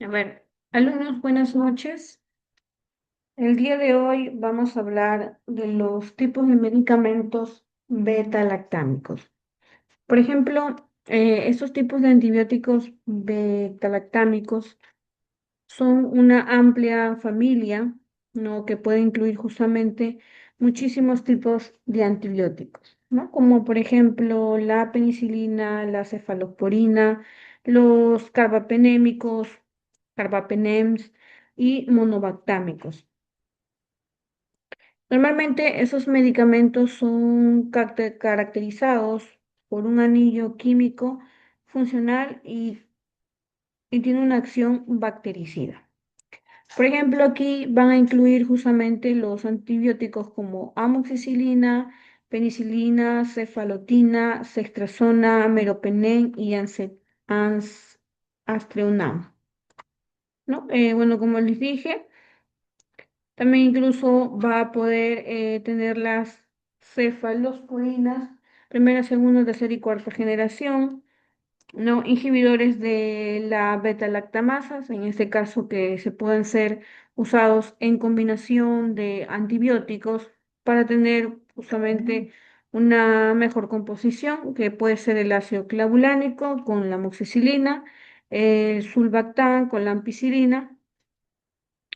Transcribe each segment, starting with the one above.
A ver, alumnos, buenas noches. El día de hoy vamos a hablar de los tipos de medicamentos beta-lactámicos. Por ejemplo, estos tipos de antibióticos beta-lactámicos son una amplia familia, ¿no? Que puede incluir justamente muchísimos tipos de antibióticos, ¿no? Como por ejemplo la penicilina, la cefalosporina, los carbapenémicos, carbapenems y monobactámicos. Normalmente esos medicamentos son caracterizados por un anillo químico funcional y tiene una acción bactericida. Por ejemplo, aquí van a incluir justamente los antibióticos como amoxicilina, penicilina, cefalotina, ceftriaxona, meropenem y aztreonam, ¿no? Bueno, como les dije, también incluso va a poder tener las cefalosporinas, primera, segunda, tercera y cuarta generación, ¿no? Inhibidores de la beta-lactamasas, en este caso que se pueden ser usados en combinación de antibióticos para tener justamente una mejor composición, que puede ser el ácido clavulánico con la amoxicilina, el sulbactam con la ampicilina,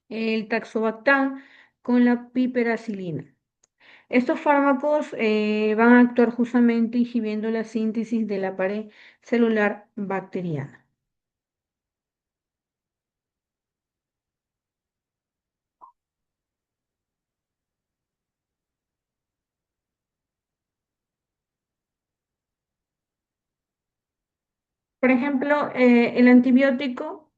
el taxobactam con la piperacilina. Estos fármacos van a actuar justamente inhibiendo la síntesis de la pared celular bacteriana. Por ejemplo, el antibiótico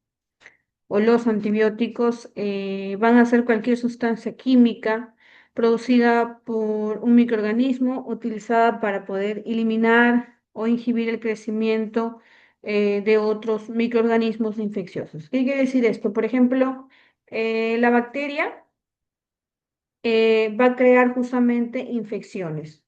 o los antibióticos van a ser cualquier sustancia química producida por un microorganismo utilizada para poder eliminar o inhibir el crecimiento de otros microorganismos infecciosos. ¿Qué quiere decir esto? Por ejemplo, la bacteria va a crear justamente infecciones.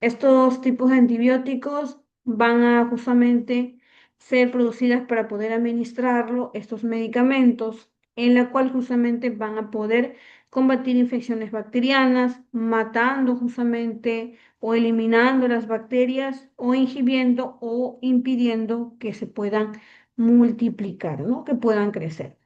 Estos tipos de antibióticos van a justamente ser producidas para poder administrarlo, estos medicamentos, en la cual justamente van a poder combatir infecciones bacterianas, matando justamente o eliminando las bacterias o inhibiendo o impidiendo que se puedan multiplicar, ¿no? Que puedan crecer.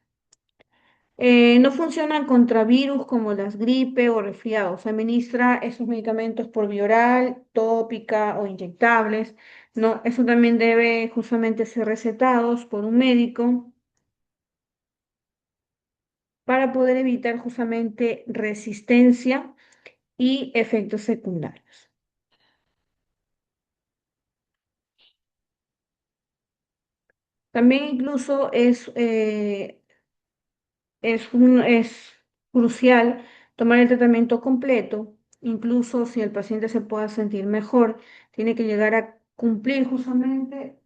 No funcionan contra virus como las gripe o resfriados. Se administra esos medicamentos por vía oral, tópica o inyectables. No, eso también debe justamente ser recetados por un médico para poder evitar justamente resistencia y efectos secundarios. También incluso es crucial tomar el tratamiento completo, incluso si el paciente se pueda sentir mejor, tiene que llegar a cumplir justamente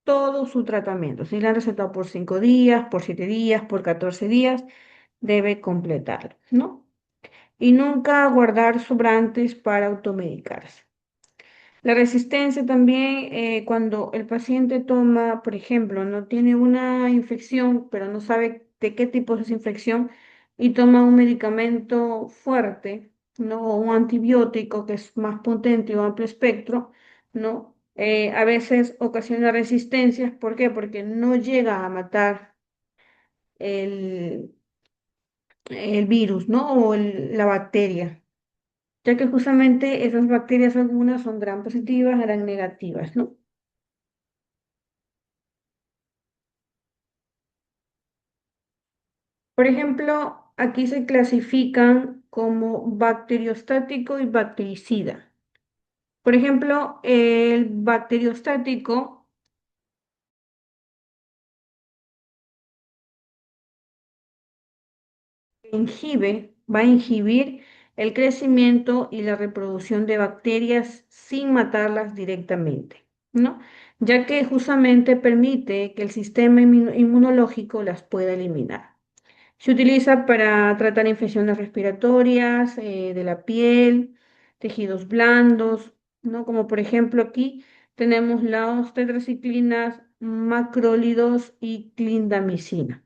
todo su tratamiento. Si le han recetado por 5 días, por 7 días, por 14 días, debe completarlo, ¿no? Y nunca guardar sobrantes para automedicarse. La resistencia también, cuando el paciente toma, por ejemplo, no tiene una infección, pero no sabe de qué tipo es esa infección y toma un medicamento fuerte, ¿no? O un antibiótico que es más potente o amplio espectro, ¿no? A veces ocasiona resistencias. ¿Por qué? Porque no llega a matar el, el virus, ¿no? O la bacteria, ya que justamente esas bacterias algunas son gran positivas, gran negativas, ¿no? Por ejemplo, aquí se clasifican como bacteriostático y bactericida. Por ejemplo, el bacteriostático va a inhibir el crecimiento y la reproducción de bacterias sin matarlas directamente, ¿no? Ya que justamente permite que el sistema inmunológico las pueda eliminar. Se utiliza para tratar infecciones respiratorias, de la piel, tejidos blandos, ¿no? Como por ejemplo aquí tenemos las tetraciclinas macrólidos y clindamicina.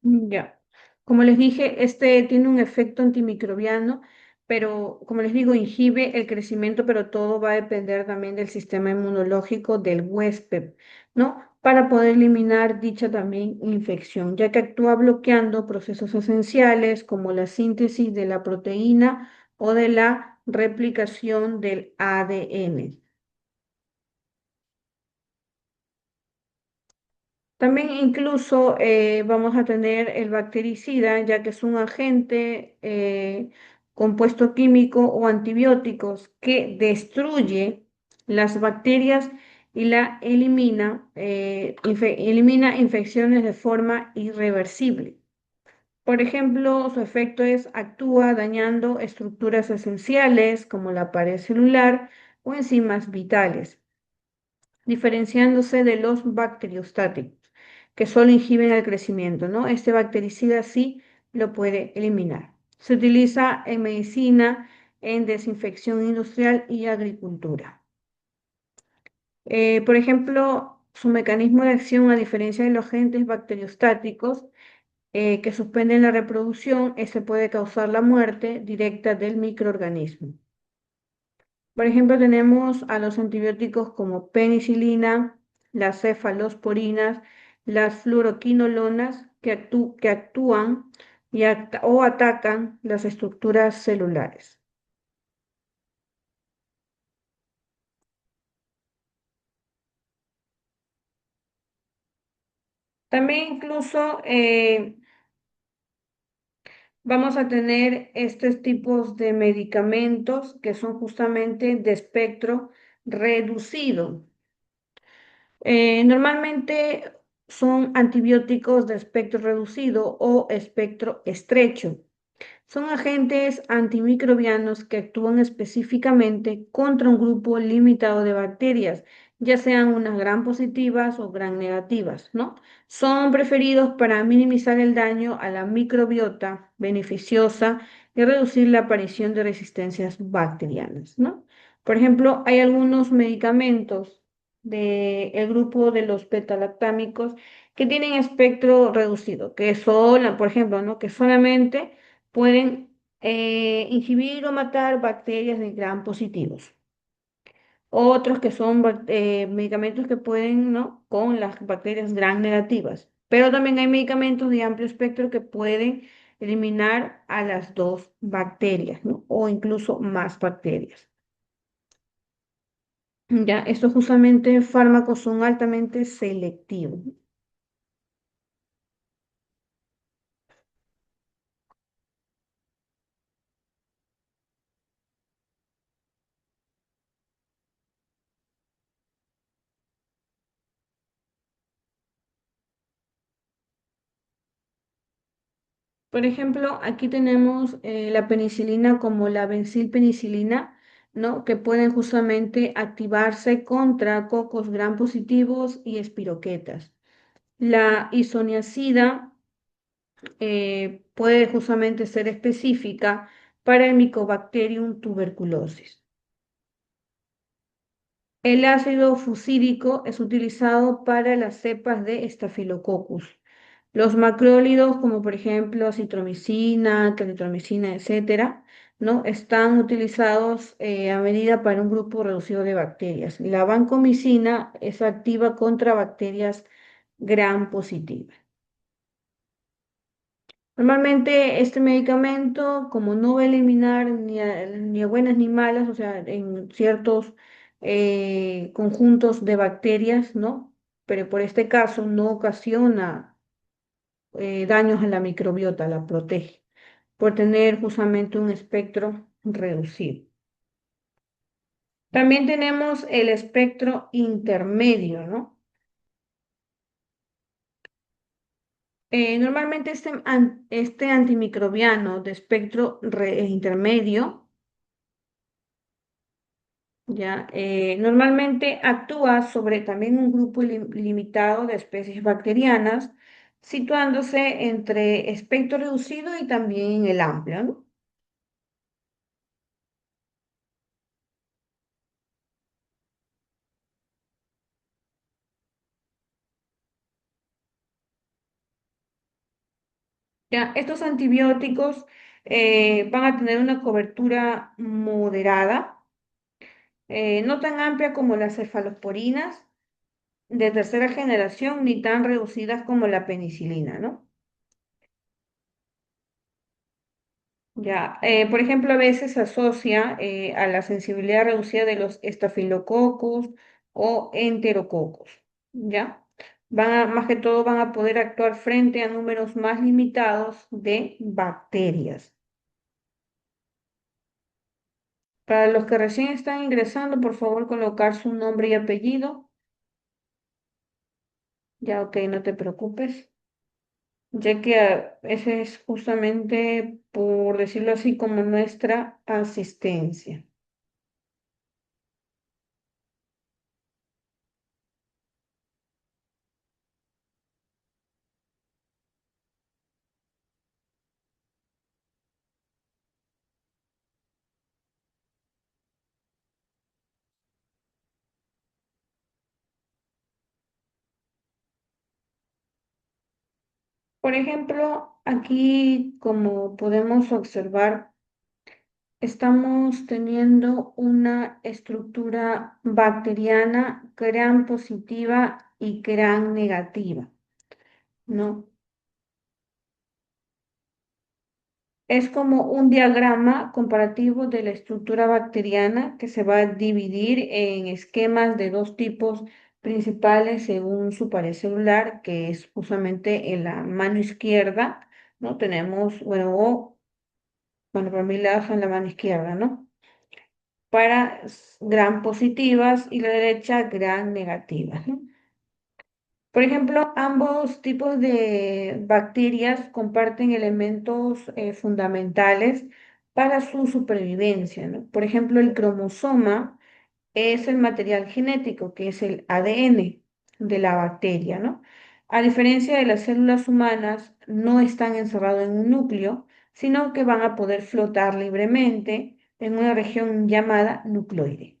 Ya. Como les dije, este tiene un efecto antimicrobiano, pero como les digo, inhibe el crecimiento, pero todo va a depender también del sistema inmunológico del huésped, ¿no? Para poder eliminar dicha también infección, ya que actúa bloqueando procesos esenciales como la síntesis de la proteína o de la replicación del ADN. También incluso vamos a tener el bactericida, ya que es un agente compuesto químico o antibióticos que destruye las bacterias y la elimina infecciones de forma irreversible. Por ejemplo, su efecto es actúa dañando estructuras esenciales como la pared celular o enzimas vitales, diferenciándose de los bacteriostáticos, que solo inhiben el crecimiento, ¿no? Este bactericida sí lo puede eliminar. Se utiliza en medicina, en desinfección industrial y agricultura. Por ejemplo, su mecanismo de acción, a diferencia de los agentes bacteriostáticos, que suspenden la reproducción, este puede causar la muerte directa del microorganismo. Por ejemplo, tenemos a los antibióticos como penicilina, las cefalosporinas, las fluoroquinolonas que actúan o atacan las estructuras celulares. También incluso vamos a tener estos tipos de medicamentos que son justamente de espectro reducido. Normalmente son antibióticos de espectro reducido o espectro estrecho. Son agentes antimicrobianos que actúan específicamente contra un grupo limitado de bacterias, ya sean unas gram positivas o gram negativas, ¿no? Son preferidos para minimizar el daño a la microbiota beneficiosa y reducir la aparición de resistencias bacterianas, ¿no? Por ejemplo, hay algunos medicamentos del grupo de los betalactámicos que tienen espectro reducido, que son, por ejemplo, ¿no? Que solamente pueden inhibir o matar bacterias de gram positivos. Otros que son medicamentos que pueden, ¿no? Con las bacterias gram negativas. Pero también hay medicamentos de amplio espectro que pueden eliminar a las dos bacterias, ¿no? O incluso más bacterias. Ya, estos justamente fármacos son altamente selectivos. Por ejemplo, aquí tenemos la penicilina como la benzilpenicilina, ¿no? Que pueden justamente activarse contra cocos gram positivos y espiroquetas. La isoniazida puede justamente ser específica para el Mycobacterium tuberculosis. El ácido fusídico es utilizado para las cepas de Staphylococcus. Los macrólidos, como por ejemplo citromicina, claritromicina, etcétera, ¿no? Están utilizados a medida para un grupo reducido de bacterias. La vancomicina es activa contra bacterias gram positivas. Normalmente este medicamento, como no va a eliminar ni a buenas ni malas, o sea, en ciertos conjuntos de bacterias, ¿no? Pero por este caso no ocasiona daños a la microbiota, la protege, por tener justamente un espectro reducido. También tenemos el espectro intermedio, ¿no? Normalmente este antimicrobiano de espectro intermedio, ya, normalmente actúa sobre también un grupo limitado de especies bacterianas, situándose entre espectro reducido y también el amplio, ¿no? Ya, estos antibióticos van a tener una cobertura moderada, no tan amplia como las cefalosporinas de tercera generación, ni tan reducidas como la penicilina, ¿no? Ya, por ejemplo, a veces se asocia a la sensibilidad reducida de los estafilococos o enterococos, ¿ya? Más que todo van a poder actuar frente a números más limitados de bacterias. Para los que recién están ingresando, por favor, colocar su nombre y apellido. Ya, ok, no te preocupes, ya que ese es justamente, por decirlo así, como nuestra asistencia. Por ejemplo, aquí, como podemos observar, estamos teniendo una estructura bacteriana gran positiva y gran negativa, ¿no? Es como un diagrama comparativo de la estructura bacteriana que se va a dividir en esquemas de dos tipos principales según su pared celular, que es justamente en la mano izquierda, ¿no? Tenemos, bueno, para mí la en la mano izquierda, ¿no? Para gran positivas y la derecha gran negativas, ¿no? Por ejemplo, ambos tipos de bacterias comparten elementos fundamentales para su supervivencia, ¿no? Por ejemplo, el cromosoma es el material genético, que es el ADN de la bacteria, ¿no? A diferencia de las células humanas, no están encerrados en un núcleo, sino que van a poder flotar libremente en una región llamada nucleoide.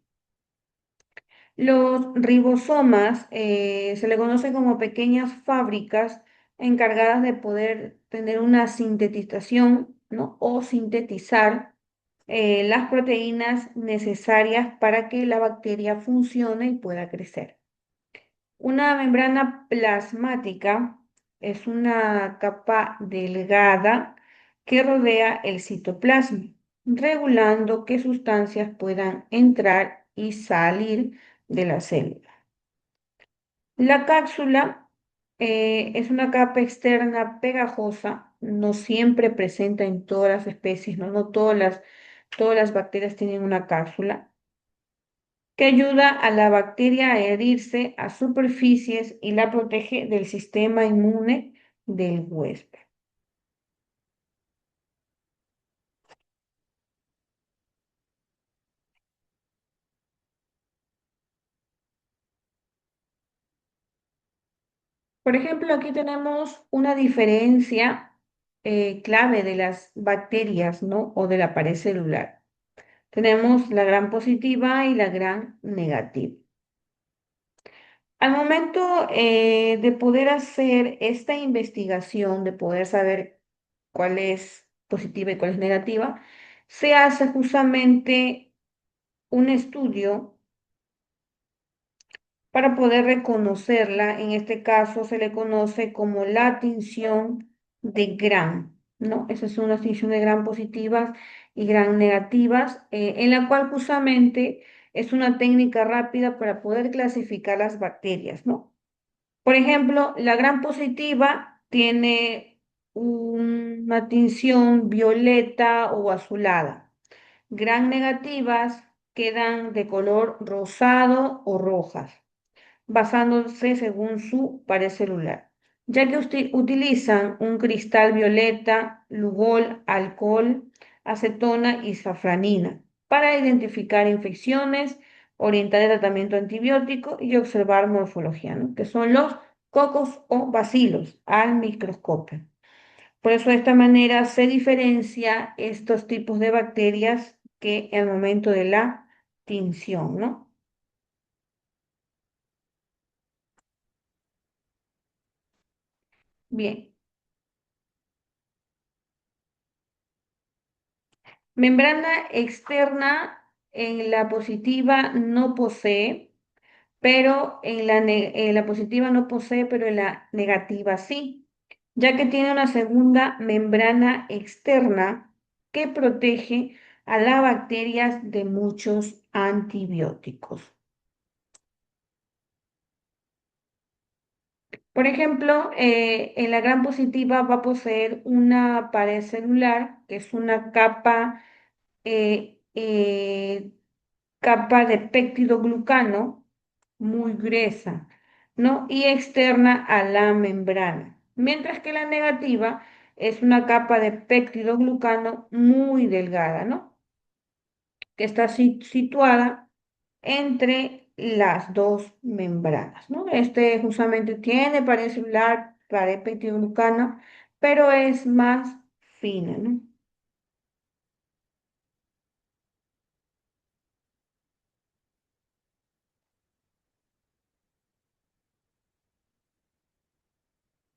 Los ribosomas se le conoce como pequeñas fábricas encargadas de poder tener una sintetización, ¿no? O sintetizar las proteínas necesarias para que la bacteria funcione y pueda crecer. Una membrana plasmática es una capa delgada que rodea el citoplasma, regulando qué sustancias puedan entrar y salir de la célula. La cápsula es una capa externa pegajosa, no siempre presente en todas las especies, no, no todas las bacterias tienen una cápsula que ayuda a la bacteria a adherirse a superficies y la protege del sistema inmune del huésped. Por ejemplo, aquí tenemos una diferencia clave de las bacterias, ¿no? O de la pared celular. Tenemos la gran positiva y la gran negativa. Al momento de poder hacer esta investigación, de poder saber cuál es positiva y cuál es negativa, se hace justamente un estudio para poder reconocerla. En este caso se le conoce como la tinción de Gram, ¿no? Esas son las tinciones de Gram positivas y Gram negativas, en la cual justamente es una técnica rápida para poder clasificar las bacterias, ¿no? Por ejemplo, la Gram positiva tiene una tinción violeta o azulada. Gram negativas quedan de color rosado o rojas, basándose según su pared celular, ya que utilizan un cristal violeta, lugol, alcohol, acetona y safranina para identificar infecciones, orientar el tratamiento antibiótico y observar morfología, ¿no? Que son los cocos o bacilos al microscopio. Por eso de esta manera se diferencia estos tipos de bacterias que al momento de la tinción, ¿no? Bien, membrana externa en la positiva no posee, pero en la positiva no posee, pero en la negativa sí, ya que tiene una segunda membrana externa que protege a las bacterias de muchos antibióticos. Por ejemplo, en la gran positiva va a poseer una pared celular, que es una eh, eh, capa de péptidoglucano muy gruesa, ¿no? Y externa a la membrana. Mientras que la negativa es una capa de péptidoglucano muy delgada, ¿no? Que está situada entre las dos membranas, ¿no? Este justamente tiene pared celular, pared peptidoglucana, pero es más fina, ¿no?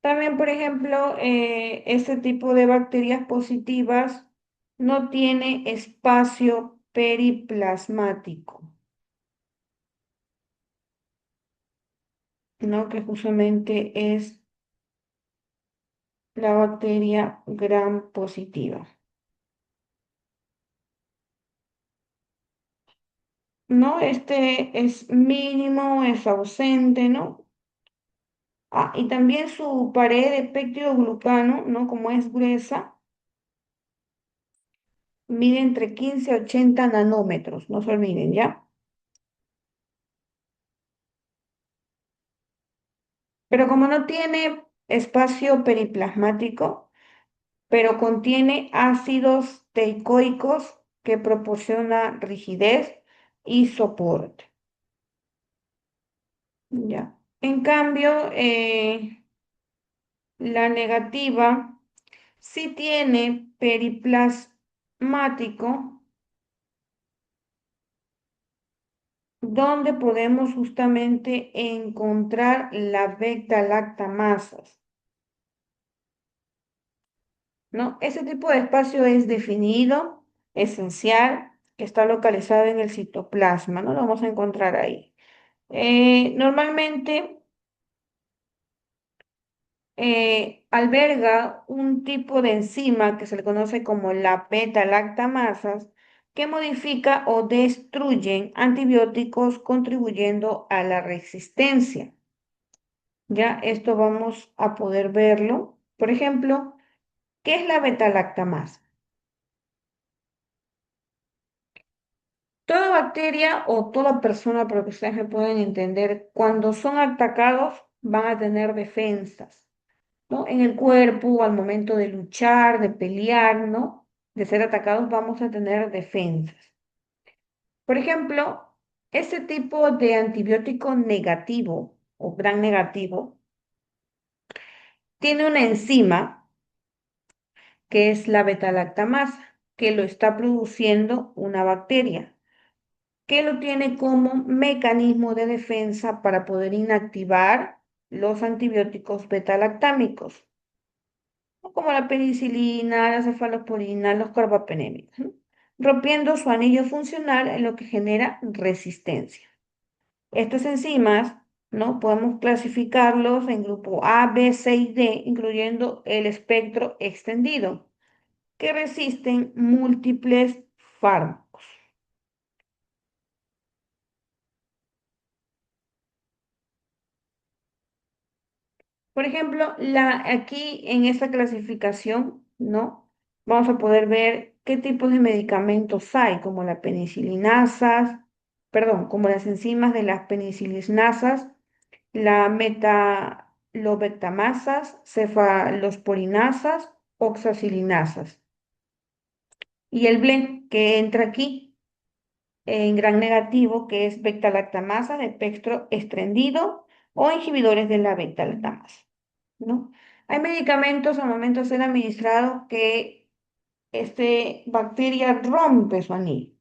También, por ejemplo, este tipo de bacterias positivas no tiene espacio periplasmático, ¿no? Que justamente es la bacteria gram positiva, ¿no? Este es mínimo, es ausente, ¿no? Ah, y también su pared de péptidoglucano, ¿no? Como es gruesa, mide entre 15 a 80 nanómetros, no se olviden, ¿ya? Pero como no tiene espacio periplasmático, pero contiene ácidos teicoicos que proporciona rigidez y soporte, ¿ya? En cambio, la negativa sí tiene periplasmático, donde podemos justamente encontrar la beta-lactamasas, ¿no? Ese tipo de espacio es definido, esencial, que está localizado en el citoplasma, ¿no? Lo vamos a encontrar ahí. Normalmente alberga un tipo de enzima que se le conoce como la beta-lactamasas, que modifica o destruyen antibióticos contribuyendo a la resistencia. Ya esto vamos a poder verlo. Por ejemplo, ¿qué es la beta-lactamasa? Toda bacteria o toda persona, para que ustedes me puedan entender, cuando son atacados van a tener defensas, ¿no? En el cuerpo, al momento de luchar, de pelear, ¿no? De ser atacados, vamos a tener defensas. Por ejemplo, este tipo de antibiótico negativo o gran negativo tiene una enzima que es la beta-lactamasa, que lo está produciendo una bacteria, que lo tiene como mecanismo de defensa para poder inactivar los antibióticos beta-lactámicos, ¿no? Como la penicilina, la cefalosporina, los carbapenémicos, ¿no? Rompiendo su anillo funcional en lo que genera resistencia. Estas enzimas, ¿no? Podemos clasificarlos en grupo A, B, C y D, incluyendo el espectro extendido, que resisten múltiples fármacos. Por ejemplo, aquí en esta clasificación, ¿no? Vamos a poder ver qué tipos de medicamentos hay, como la penicilinasas, perdón, como las enzimas de las penicilinasas, la metalobectamasas, cefalosporinasas, oxacilinasas. Y el blend que entra aquí en gran negativo, que es beta-lactamasa de espectro extendido, o inhibidores de la beta-lactamasa, ¿no? Hay medicamentos al momento de ser administrados que bacteria rompe su anillo.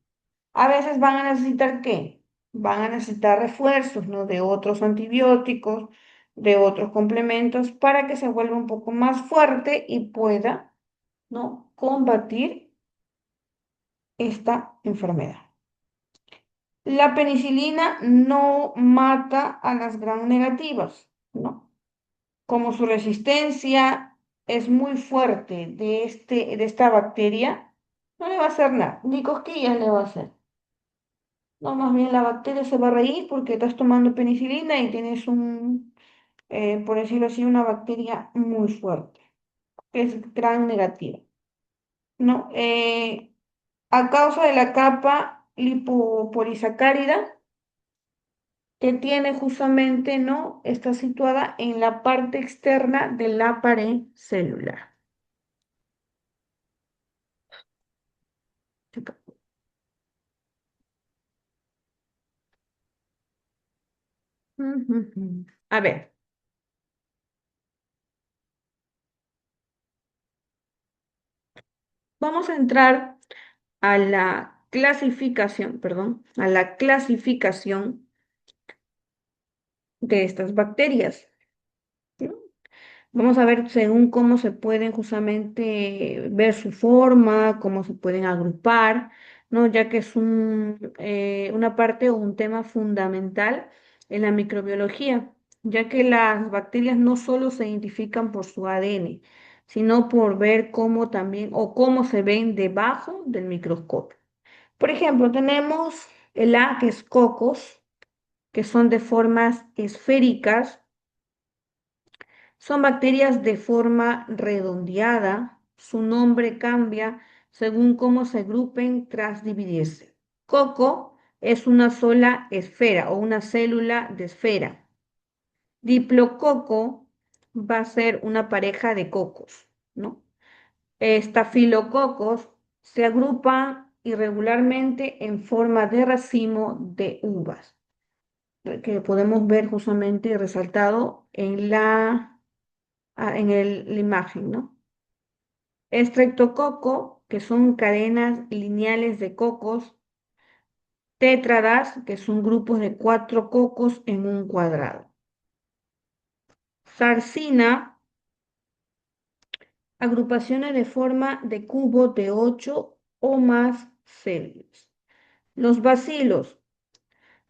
A veces van a necesitar ¿qué? Van a necesitar refuerzos, ¿no? De otros antibióticos, de otros complementos para que se vuelva un poco más fuerte y pueda, ¿no? Combatir esta enfermedad. La penicilina no mata a las gram negativas, ¿no? Como su resistencia es muy fuerte de esta bacteria, no le va a hacer nada, ni cosquillas le va a hacer. No, más bien la bacteria se va a reír porque estás tomando penicilina y tienes por decirlo así, una bacteria muy fuerte, que es gran negativa, ¿no? A causa de la capa lipopolisacárida que tiene justamente, ¿no? Está situada en la parte externa de la pared celular. Ujujú. A ver, vamos a entrar a la clasificación, perdón, a la clasificación de estas bacterias, ¿no? Vamos a ver según cómo se pueden justamente ver su forma, cómo se pueden agrupar, ¿no? Ya que es una parte o un tema fundamental en la microbiología, ya que las bacterias no solo se identifican por su ADN, sino por ver cómo también o cómo se ven debajo del microscopio. Por ejemplo, tenemos el A, que es cocos, que son de formas esféricas, son bacterias de forma redondeada. Su nombre cambia según cómo se agrupen tras dividirse. Coco es una sola esfera o una célula de esfera. Diplococo va a ser una pareja de cocos, ¿no? Estafilococos se agrupan irregularmente en forma de racimo de uvas, que podemos ver justamente resaltado en la imagen, ¿no? Estreptococo, que son cadenas lineales de cocos, tétradas, que son grupos de 4 cocos en un cuadrado. Sarcina, agrupaciones de forma de cubo de 8 o más células. Los bacilos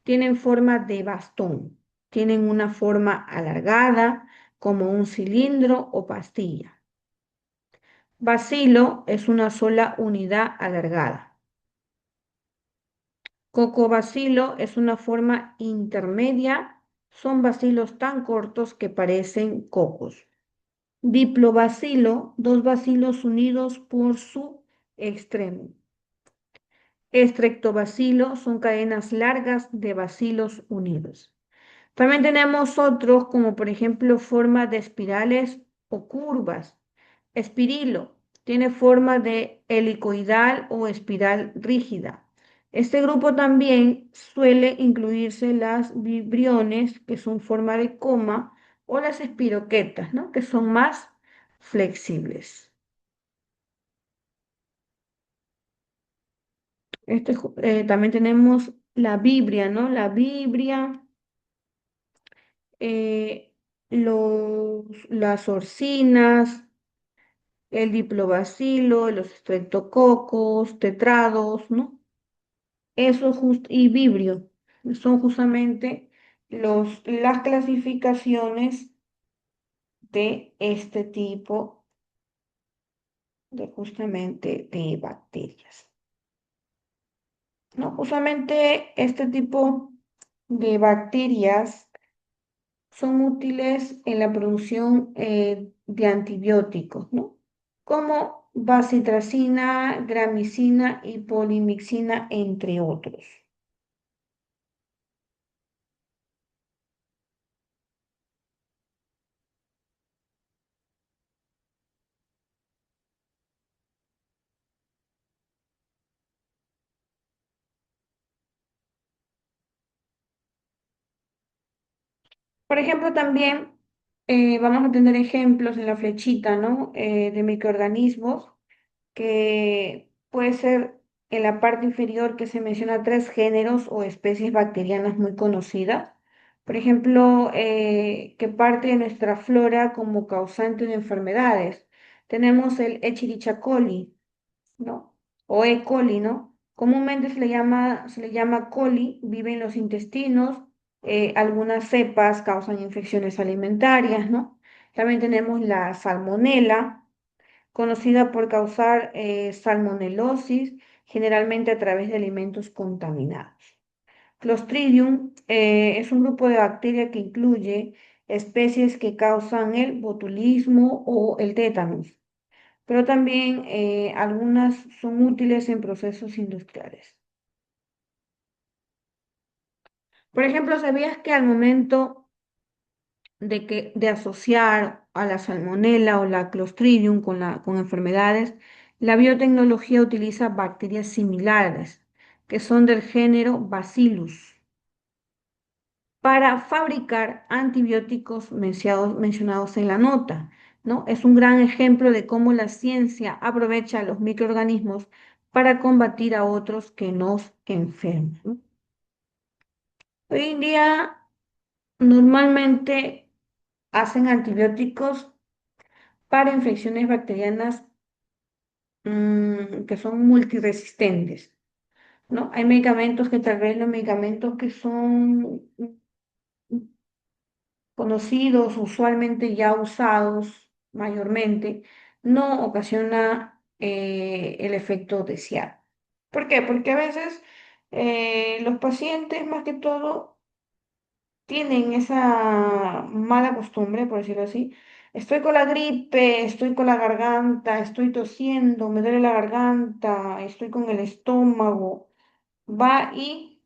tienen forma de bastón, tienen una forma alargada como un cilindro o pastilla. Bacilo es una sola unidad alargada. Cocobacilo es una forma intermedia, son bacilos tan cortos que parecen cocos. Diplobacilo, dos bacilos unidos por su extremo. Estreptobacilo son cadenas largas de bacilos unidos. También tenemos otros como por ejemplo forma de espirales o curvas. Espirilo tiene forma de helicoidal o espiral rígida. Este grupo también suele incluirse las vibriones, que son forma de coma, o las espiroquetas, ¿no? Que son más flexibles. También tenemos la vibria, ¿no? La vibria, eh, las orcinas, el diplobacilo, los estreptococos, tetrados, ¿no? Y vibrio son justamente las clasificaciones de este tipo de justamente de bacterias, ¿no? Justamente este tipo de bacterias son útiles en la producción de antibióticos, ¿no? Como bacitracina, gramicina y polimixina, entre otros. Por ejemplo, también vamos a tener ejemplos en la flechita, ¿no? De microorganismos que puede ser en la parte inferior que se menciona tres géneros o especies bacterianas muy conocidas. Por ejemplo, que parte de nuestra flora como causante de enfermedades. Tenemos el Escherichia coli, ¿no? O E. coli, ¿no? Comúnmente se le llama coli, vive en los intestinos, algunas cepas causan infecciones alimentarias, ¿no? También tenemos la salmonela, conocida por causar salmonelosis, generalmente a través de alimentos contaminados. Clostridium es un grupo de bacterias que incluye especies que causan el botulismo o el tétanos, pero también algunas son útiles en procesos industriales. Por ejemplo, ¿sabías que al momento de asociar a la salmonela o la Clostridium con enfermedades, la biotecnología utiliza bacterias similares, que son del género Bacillus, para fabricar antibióticos mencionados en la nota, ¿no? Es un gran ejemplo de cómo la ciencia aprovecha a los microorganismos para combatir a otros que nos enferman, ¿no? Hoy en día normalmente hacen antibióticos para infecciones bacterianas que son multiresistentes, ¿no? Hay medicamentos que tal vez los medicamentos que son conocidos, usualmente ya usados mayormente, no ocasiona el efecto deseado. ¿Por qué? Porque a veces los pacientes, más que todo, tienen esa mala costumbre, por decirlo así. Estoy con la gripe, estoy con la garganta, estoy tosiendo, me duele la garganta, estoy con el estómago. Va y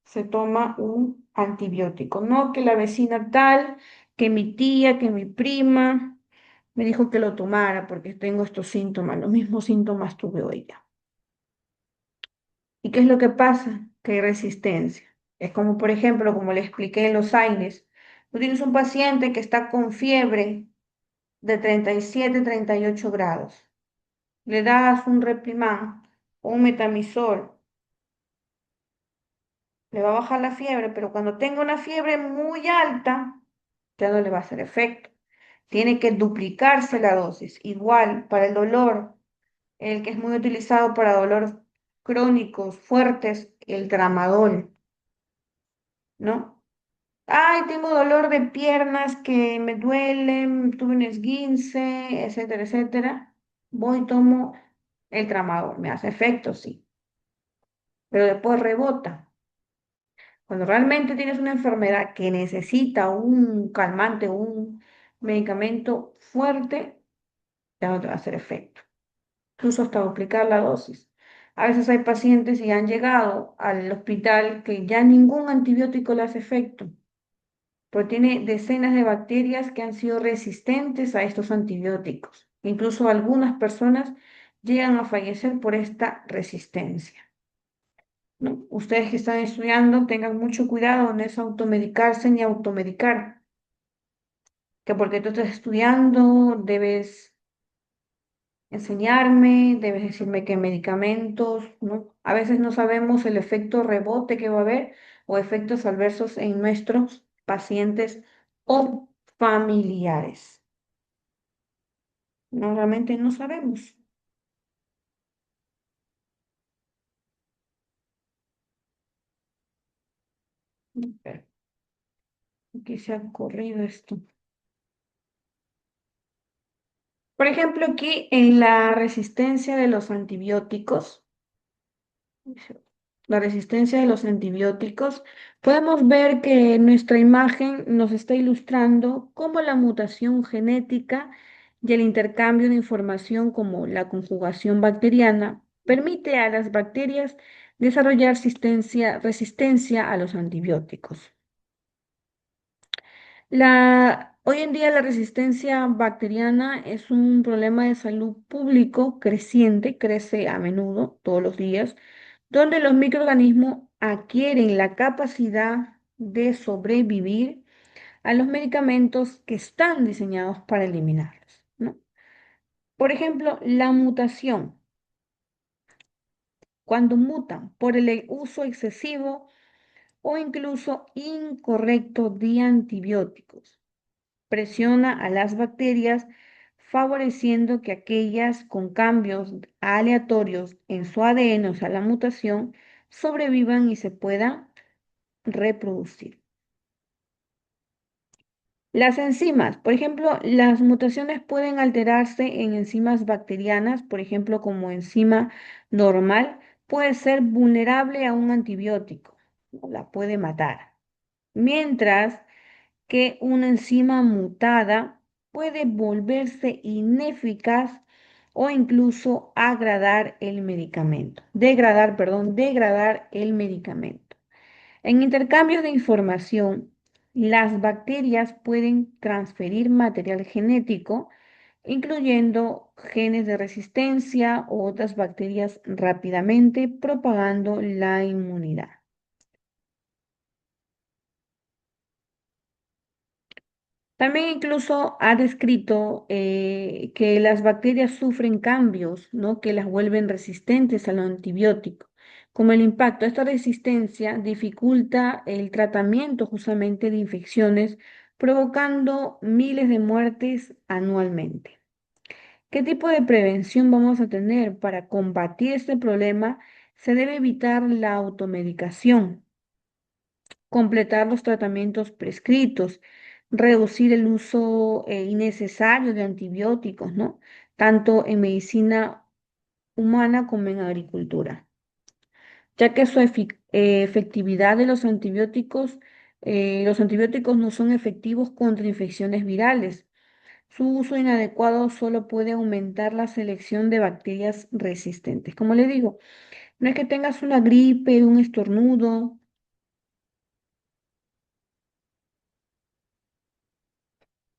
se toma un antibiótico. No que la vecina tal, que mi tía, que mi prima me dijo que lo tomara porque tengo estos síntomas. Los mismos síntomas tuve hoy ya. ¿Y qué es lo que pasa? Que hay resistencia. Es como, por ejemplo, como le expliqué en los aires. Tú tienes un paciente que está con fiebre de 37, 38 grados. Le das un Replimán o un Metamisol, le va a bajar la fiebre, pero cuando tenga una fiebre muy alta, ya no le va a hacer efecto. Tiene que duplicarse la dosis. Igual para el dolor, el que es muy utilizado para dolores crónicos fuertes, el tramadol, ¿no? Ay, tengo dolor de piernas que me duelen, tuve un esguince, etcétera, etcétera. Voy y tomo el tramador. Me hace efecto, sí, pero después rebota. Cuando realmente tienes una enfermedad que necesita un calmante, un medicamento fuerte, ya no te va a hacer efecto, incluso hasta duplicar la dosis. A veces hay pacientes y han llegado al hospital que ya ningún antibiótico le hace efecto, porque tiene decenas de bacterias que han sido resistentes a estos antibióticos. Incluso algunas personas llegan a fallecer por esta resistencia, ¿no? Ustedes que están estudiando, tengan mucho cuidado, no es automedicarse ni automedicar, que porque tú estás estudiando debes enseñarme, debes decirme qué medicamentos, ¿no? A veces no sabemos el efecto rebote que va a haber o efectos adversos en nuestros pacientes o familiares. No, realmente no sabemos. Pero, ¿qué se ha ocurrido esto? Por ejemplo, aquí en la resistencia de los antibióticos, la resistencia de los antibióticos, podemos ver que nuestra imagen nos está ilustrando cómo la mutación genética y el intercambio de información como la conjugación bacteriana permite a las bacterias desarrollar resistencia a los antibióticos. Hoy en día la resistencia bacteriana es un problema de salud público creciente, crece a menudo, todos los días, donde los microorganismos adquieren la capacidad de sobrevivir a los medicamentos que están diseñados para eliminarlos, ¿no? Por ejemplo, la mutación, cuando mutan por el uso excesivo o incluso incorrecto de antibióticos, presiona a las bacterias favoreciendo que aquellas con cambios aleatorios en su ADN, o sea, la mutación, sobrevivan y se puedan reproducir. Las enzimas, por ejemplo, las mutaciones pueden alterarse en enzimas bacterianas, por ejemplo, como enzima normal, puede ser vulnerable a un antibiótico, ¿no? La puede matar. Mientras que una enzima mutada puede volverse ineficaz o incluso degradar el medicamento. En intercambios de información, las bacterias pueden transferir material genético, incluyendo genes de resistencia o otras bacterias rápidamente propagando la inmunidad. También incluso ha descrito que las bacterias sufren cambios, ¿no? Que las vuelven resistentes al antibiótico. Como el impacto de esta resistencia dificulta el tratamiento justamente de infecciones, provocando miles de muertes anualmente. ¿Qué tipo de prevención vamos a tener para combatir este problema? Se debe evitar la automedicación, completar los tratamientos prescritos, reducir el uso innecesario de antibióticos, ¿no? Tanto en medicina humana como en agricultura, ya que su efectividad de los antibióticos no son efectivos contra infecciones virales. Su uso inadecuado solo puede aumentar la selección de bacterias resistentes. Como le digo, no es que tengas una gripe, un estornudo,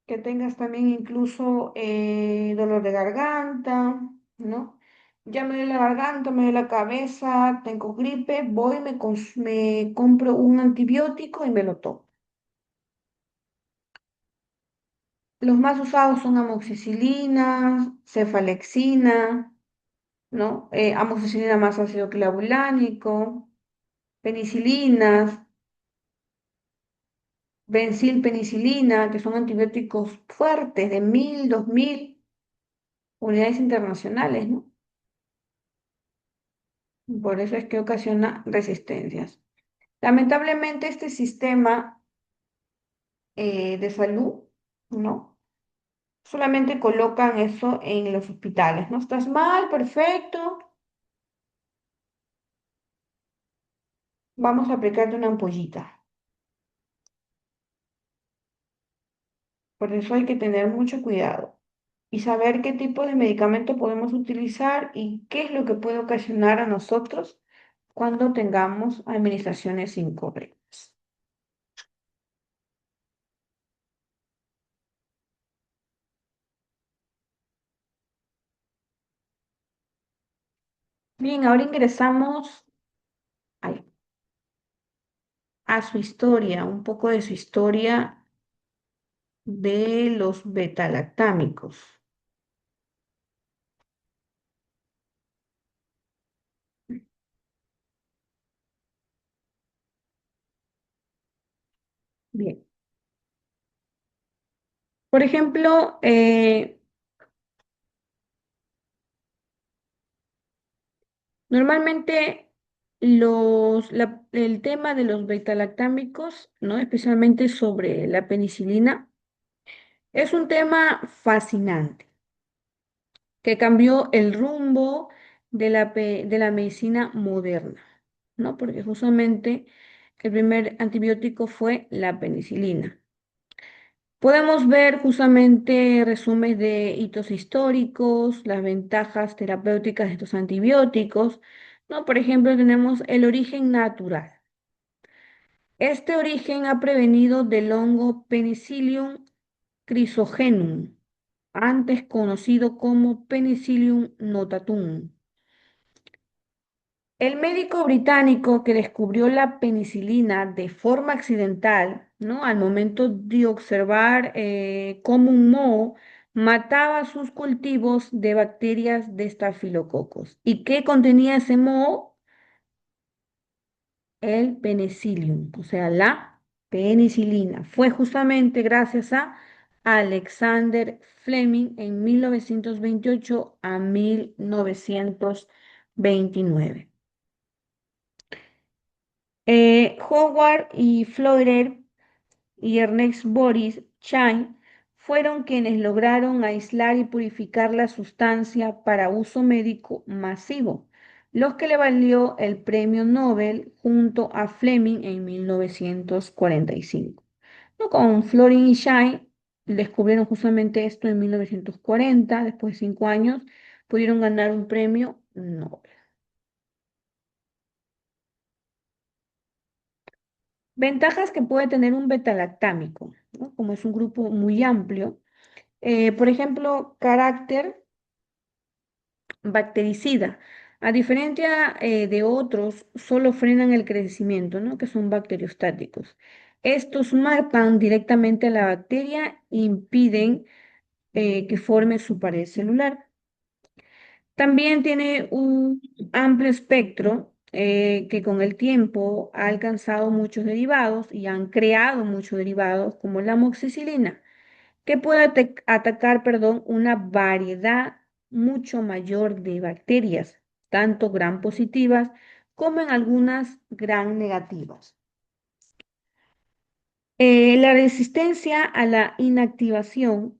que tengas también incluso dolor de garganta, ¿no? Ya me duele la garganta, me duele la cabeza, tengo gripe, voy, me compro un antibiótico y me lo tomo. Los más usados son amoxicilina, cefalexina, ¿no? Amoxicilina más ácido clavulánico, penicilinas, penicilina, que son antibióticos fuertes de 1000, 2000 unidades internacionales, ¿no? Por eso es que ocasiona resistencias. Lamentablemente, este sistema de salud, ¿no? Solamente colocan eso en los hospitales, ¿no? Estás mal, perfecto, vamos a aplicarte una ampollita. Por eso hay que tener mucho cuidado y saber qué tipo de medicamento podemos utilizar y qué es lo que puede ocasionar a nosotros cuando tengamos administraciones incorrectas. Bien, ahora ingresamos ay, a su historia, un poco de su historia de los betalactámicos. Bien. Por ejemplo, normalmente el tema de los betalactámicos, ¿no? Especialmente sobre la penicilina, es un tema fascinante que cambió el rumbo de la medicina moderna, ¿no? Porque justamente el primer antibiótico fue la penicilina. Podemos ver justamente resúmenes de hitos históricos, las ventajas terapéuticas de estos antibióticos, ¿no? Por ejemplo, tenemos el origen natural. Este origen ha prevenido del hongo Penicillium chrysogenum, antes conocido como Penicillium notatum. El médico británico que descubrió la penicilina de forma accidental ¿no? Al momento de observar cómo un moho mataba sus cultivos de bacterias de estafilococos. ¿Y qué contenía ese moho? El penicillium, o sea, la penicilina. Fue justamente gracias a Alexander Fleming en 1928 a 1929. Howard y Fleurer y Ernest Boris Chain fueron quienes lograron aislar y purificar la sustancia para uso médico masivo, lo que le valió el premio Nobel junto a Fleming en 1945. ¿No? Con Florin y Chain descubrieron justamente esto en 1940, después de 5 años, pudieron ganar un premio Nobel. Ventajas que puede tener un betalactámico, ¿no? Como es un grupo muy amplio. Por ejemplo, carácter bactericida. A diferencia de otros, solo frenan el crecimiento, ¿no? Que son bacteriostáticos. Estos matan directamente a la bacteria e impiden que forme su pared celular. También tiene un amplio espectro que con el tiempo ha alcanzado muchos derivados y han creado muchos derivados como la amoxicilina que puede atacar, perdón, una variedad mucho mayor de bacterias, tanto gram positivas como en algunas gram negativas. La resistencia a la inactivación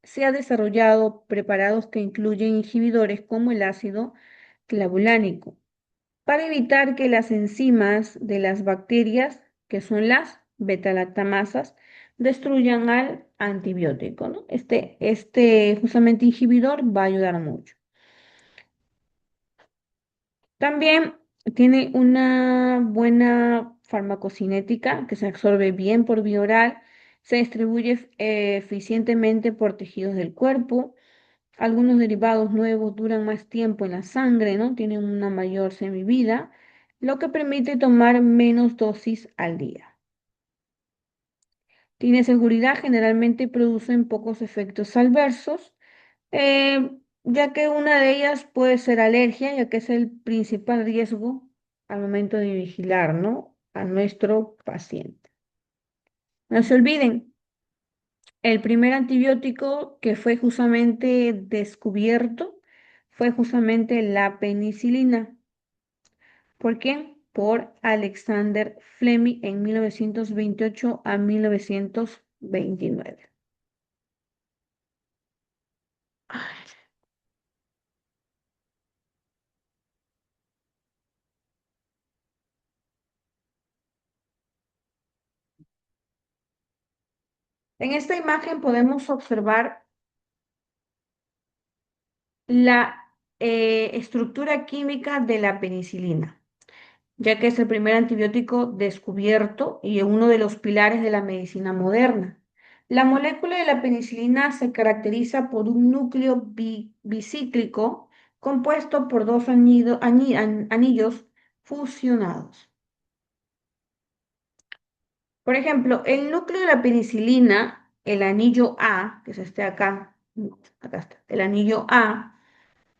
se ha desarrollado preparados que incluyen inhibidores como el ácido clavulánico para evitar que las enzimas de las bacterias, que son las betalactamasas, destruyan al antibiótico, ¿no? Este justamente inhibidor va a ayudar mucho. También tiene una buena farmacocinética que se absorbe bien por vía oral, se distribuye eficientemente por tejidos del cuerpo. Algunos derivados nuevos duran más tiempo en la sangre, ¿no? Tienen una mayor semivida, lo que permite tomar menos dosis al día. Tiene seguridad, generalmente producen pocos efectos adversos, ya que una de ellas puede ser alergia, ya que es el principal riesgo al momento de vigilar, ¿no? A nuestro paciente. No se olviden, el primer antibiótico que fue justamente descubierto fue justamente la penicilina. ¿Por quién? Por Alexander Fleming en 1928 a 1929. En esta imagen podemos observar la estructura química de la penicilina, ya que es el primer antibiótico descubierto y uno de los pilares de la medicina moderna. La molécula de la penicilina se caracteriza por un núcleo bicíclico compuesto por dos anillos fusionados. Por ejemplo, el núcleo de la penicilina, el anillo A, que es este acá, acá está, el anillo A,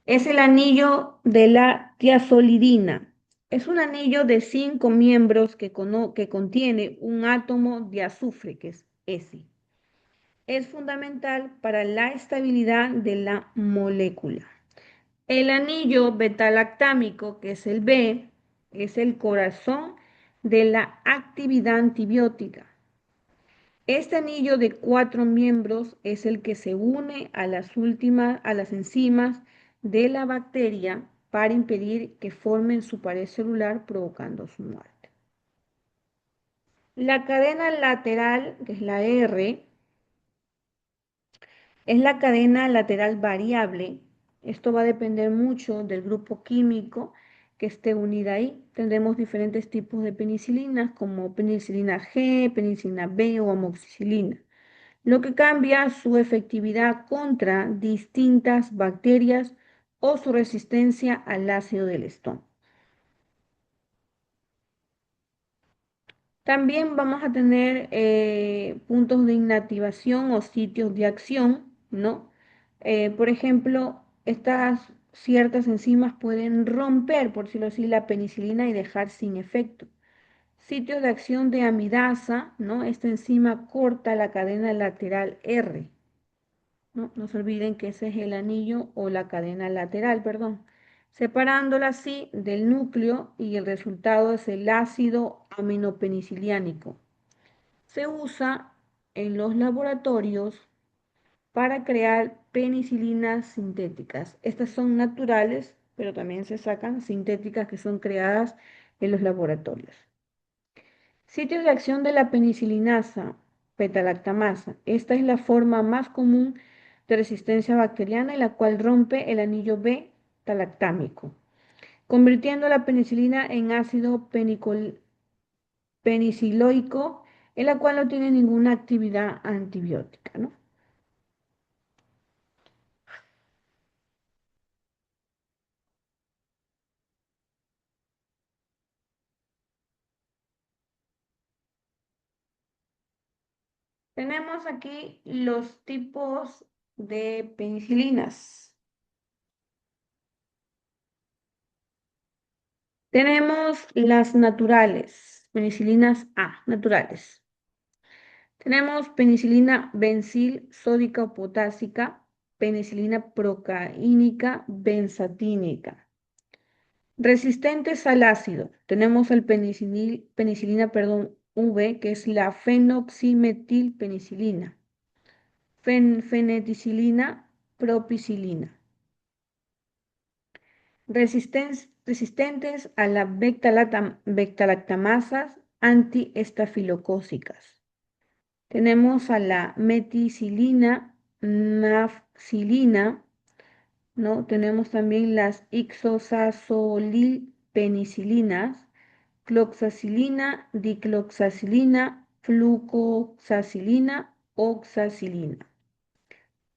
es el anillo de la tiazolidina. Es un anillo de 5 miembros que contiene un átomo de azufre, que es S. Es fundamental para la estabilidad de la molécula. El anillo betalactámico, que es el B, es el corazón de la actividad antibiótica. Este anillo de 4 miembros es el que se une a las enzimas de la bacteria para impedir que formen su pared celular provocando su muerte. La cadena lateral, que es la R, es la cadena lateral variable. Esto va a depender mucho del grupo químico que esté unida ahí. Tendremos diferentes tipos de penicilinas como penicilina G, penicilina B o amoxicilina, lo que cambia su efectividad contra distintas bacterias o su resistencia al ácido del estómago. También vamos a tener puntos de inactivación o sitios de acción, ¿no? Por ejemplo, estas ciertas enzimas pueden romper, por decirlo así, la penicilina y dejar sin efecto. Sitios de acción de amidasa, ¿no? Esta enzima corta la cadena lateral R, ¿no? No se olviden que ese es el anillo o la cadena lateral, perdón. Separándola así del núcleo y el resultado es el ácido aminopeniciliánico. Se usa en los laboratorios para crear penicilinas sintéticas. Estas son naturales, pero también se sacan sintéticas que son creadas en los laboratorios. Sitios de acción de la penicilinasa, beta-lactamasa. Esta es la forma más común de resistencia bacteriana en la cual rompe el anillo beta-lactámico, convirtiendo la penicilina en ácido peniciloico, en la cual no tiene ninguna actividad antibiótica, ¿no? Tenemos aquí los tipos de penicilinas. Tenemos las naturales, penicilinas A, naturales. Tenemos penicilina bencil sódica o potásica, penicilina procaínica, benzatínica. Resistentes al ácido. Tenemos el penicilina, perdón, V, que es la fenoximetilpenicilina. Feneticilina, propicilina. Resistentes a la beta-lactamasas antiestafilocócicas. Tenemos a la meticilina, nafcilina, ¿no? Tenemos también las ixosasolilpenicilinas, cloxacilina, dicloxacilina, flucoxacilina, oxacilina.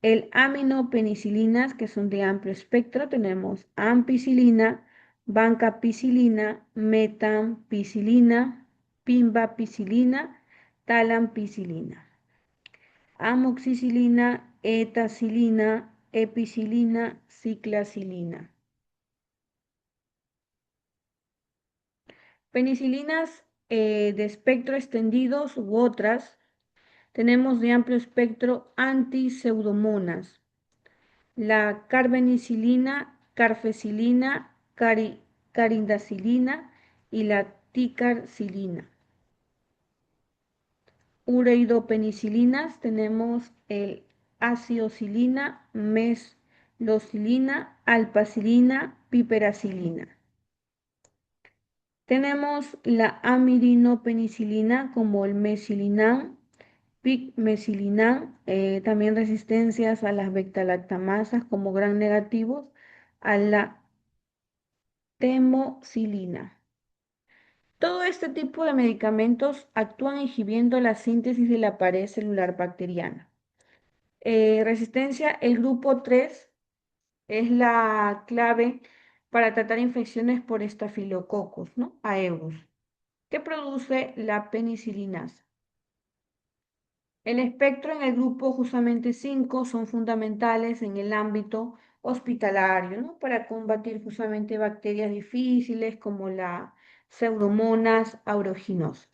El aminopenicilinas, que son de amplio espectro, tenemos ampicilina, vancapicilina, metampicilina, pimbapicilina, talampicilina. Amoxicilina, etacilina, epicilina, ciclacilina. Penicilinas de espectro extendidos u otras, tenemos de amplio espectro antiseudomonas, la carbenicilina, carfecilina, carindacilina y la ticarcilina. Ureidopenicilinas tenemos el aciocilina, meslocilina, alpacilina, piperacilina. Tenemos la amitriptyline como el mesilinam, picmesilinam, también resistencias a las beta-lactamasas como gran negativos, a la temocilina. Todo este tipo de medicamentos actúan inhibiendo la síntesis de la pared celular bacteriana. Resistencia, el grupo 3 es la clave para tratar infecciones por estafilococos, ¿no? Aeus, que produce la penicilinasa. El espectro en el grupo justamente 5 son fundamentales en el ámbito hospitalario, ¿no? Para combatir justamente bacterias difíciles como la pseudomonas aeruginosa.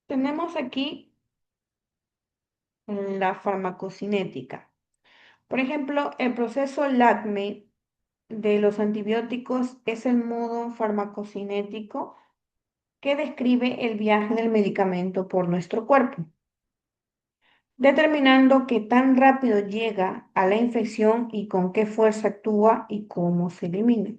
Tenemos aquí la farmacocinética. Por ejemplo, el proceso LACME de los antibióticos es el modo farmacocinético que describe el viaje del medicamento por nuestro cuerpo, determinando qué tan rápido llega a la infección y con qué fuerza actúa y cómo se elimina.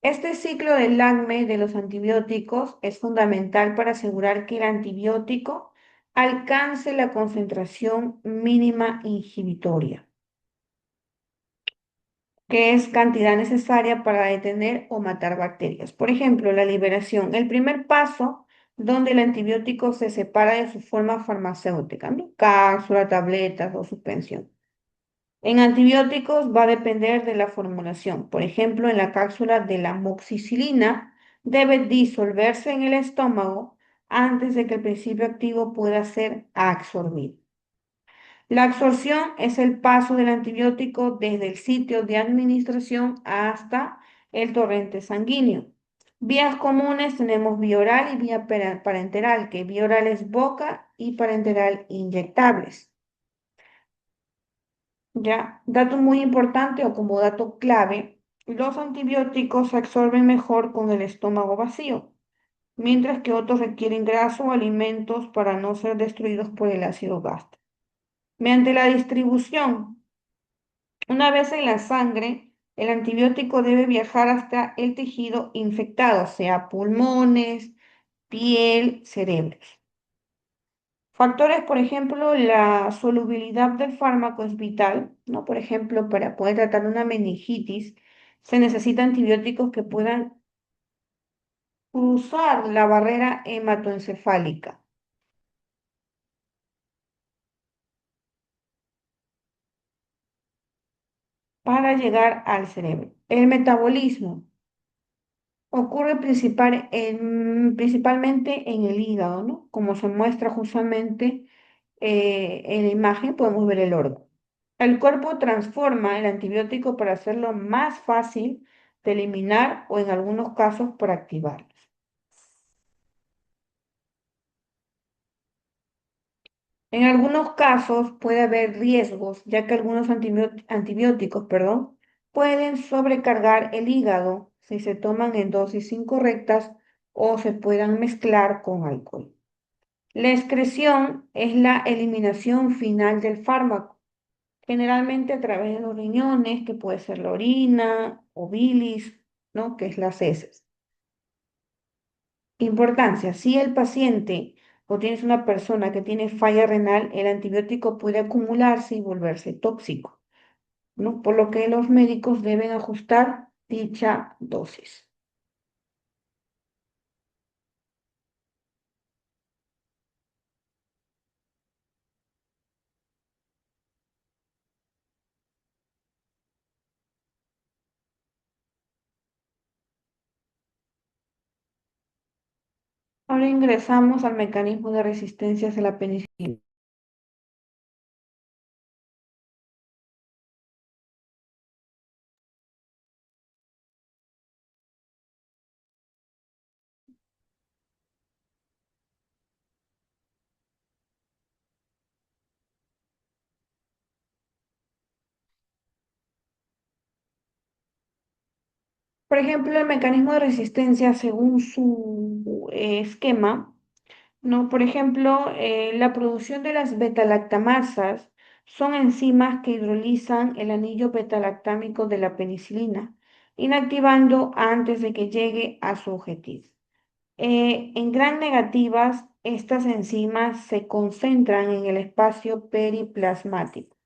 Este ciclo del ACME de los antibióticos es fundamental para asegurar que el antibiótico alcance la concentración mínima inhibitoria, que es cantidad necesaria para detener o matar bacterias. Por ejemplo, la liberación, el primer paso donde el antibiótico se separa de su forma farmacéutica, ¿no? Cápsula, tabletas o suspensión. En antibióticos va a depender de la formulación. Por ejemplo, en la cápsula de la amoxicilina debe disolverse en el estómago antes de que el principio activo pueda ser absorbido. La absorción es el paso del antibiótico desde el sitio de administración hasta el torrente sanguíneo. Vías comunes tenemos vía oral y vía parenteral, que vía oral es boca y parenteral inyectables. Ya, dato muy importante o como dato clave, los antibióticos se absorben mejor con el estómago vacío, mientras que otros requieren grasa o alimentos para no ser destruidos por el ácido gástrico. Mediante la distribución, una vez en la sangre, el antibiótico debe viajar hasta el tejido infectado, sea pulmones, piel, cerebros. Factores, por ejemplo, la solubilidad del fármaco es vital, ¿no? Por ejemplo, para poder tratar una meningitis, se necesitan antibióticos que puedan cruzar la barrera hematoencefálica para llegar al cerebro. El metabolismo ocurre principalmente en el hígado, ¿no? Como se muestra justamente en la imagen, podemos ver el órgano. El cuerpo transforma el antibiótico para hacerlo más fácil de eliminar o en algunos casos para activarlos. En algunos casos puede haber riesgos, ya que algunos antibióticos, perdón, pueden sobrecargar el hígado si se toman en dosis incorrectas o se puedan mezclar con alcohol. La excreción es la eliminación final del fármaco, generalmente a través de los riñones, que puede ser la orina o bilis, ¿no? Que es las heces. Importancia, si el paciente o tienes una persona que tiene falla renal, el antibiótico puede acumularse y volverse tóxico, ¿no? Por lo que los médicos deben ajustar dicha dosis. Ahora ingresamos al mecanismo de resistencia a la penicilina. Por ejemplo, el mecanismo de resistencia según su esquema. No, por ejemplo, la producción de las betalactamasas son enzimas que hidrolizan el anillo betalactámico de la penicilina, inactivando antes de que llegue a su objetivo. En gran negativas, estas enzimas se concentran en el espacio periplasmático.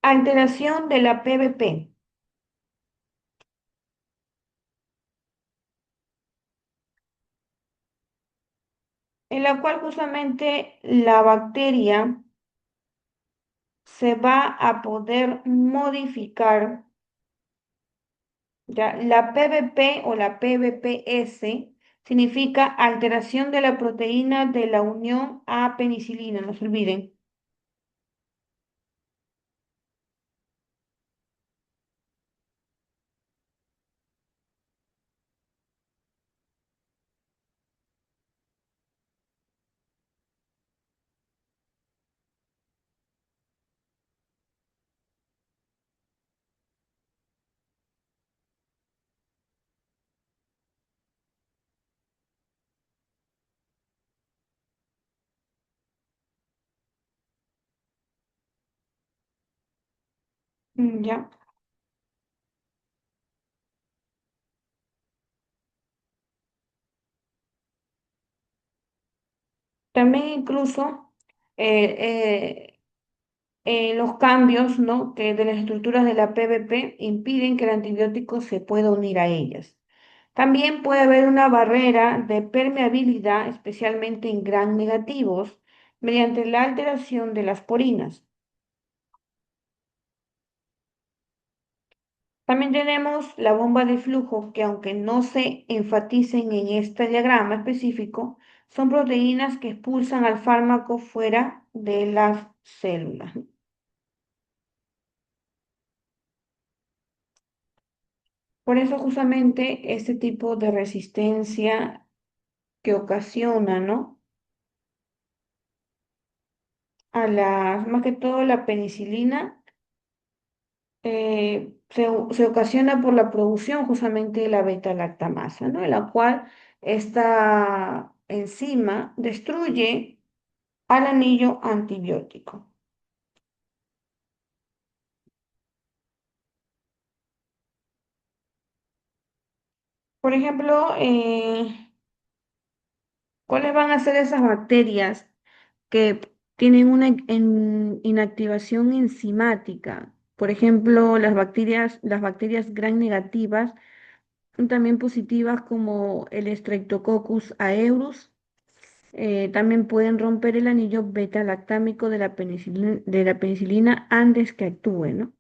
Alteración de la PVP, en la cual justamente la bacteria se va a poder modificar. Ya, la PVP o la PVPS significa alteración de la proteína de la unión a penicilina, no se olviden. Ya. También incluso eh, los cambios, ¿no?, que de las estructuras de la PVP impiden que el antibiótico se pueda unir a ellas. También puede haber una barrera de permeabilidad, especialmente en gram negativos, mediante la alteración de las porinas. También tenemos la bomba de flujo, que aunque no se enfaticen en este diagrama específico, son proteínas que expulsan al fármaco fuera de las células. Por eso justamente este tipo de resistencia que ocasiona, ¿no?, a la, más que todo la penicilina, se ocasiona por la producción justamente de la beta-lactamasa, ¿no?, en la cual esta enzima destruye al anillo antibiótico. Por ejemplo, ¿cuáles van a ser esas bacterias que tienen una inactivación enzimática? Por ejemplo, las bacterias gram negativas, también positivas como el Streptococcus aureus, también pueden romper el anillo beta-lactámico de la penicilina antes que actúe, ¿no?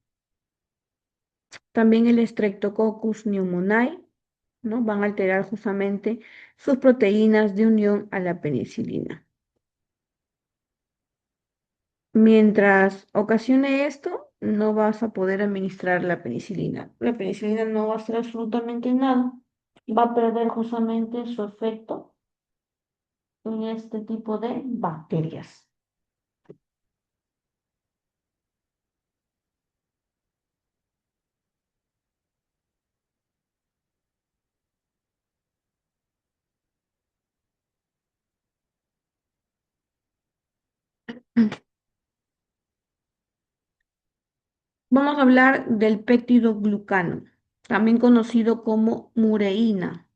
También el Streptococcus pneumoniae, ¿no?, van a alterar justamente sus proteínas de unión a la penicilina. Mientras ocasione esto, no vas a poder administrar la penicilina. La penicilina no va a hacer absolutamente nada. Va a perder justamente su efecto en este tipo de bacterias. Vamos a hablar del péptido glucano, también conocido como mureína.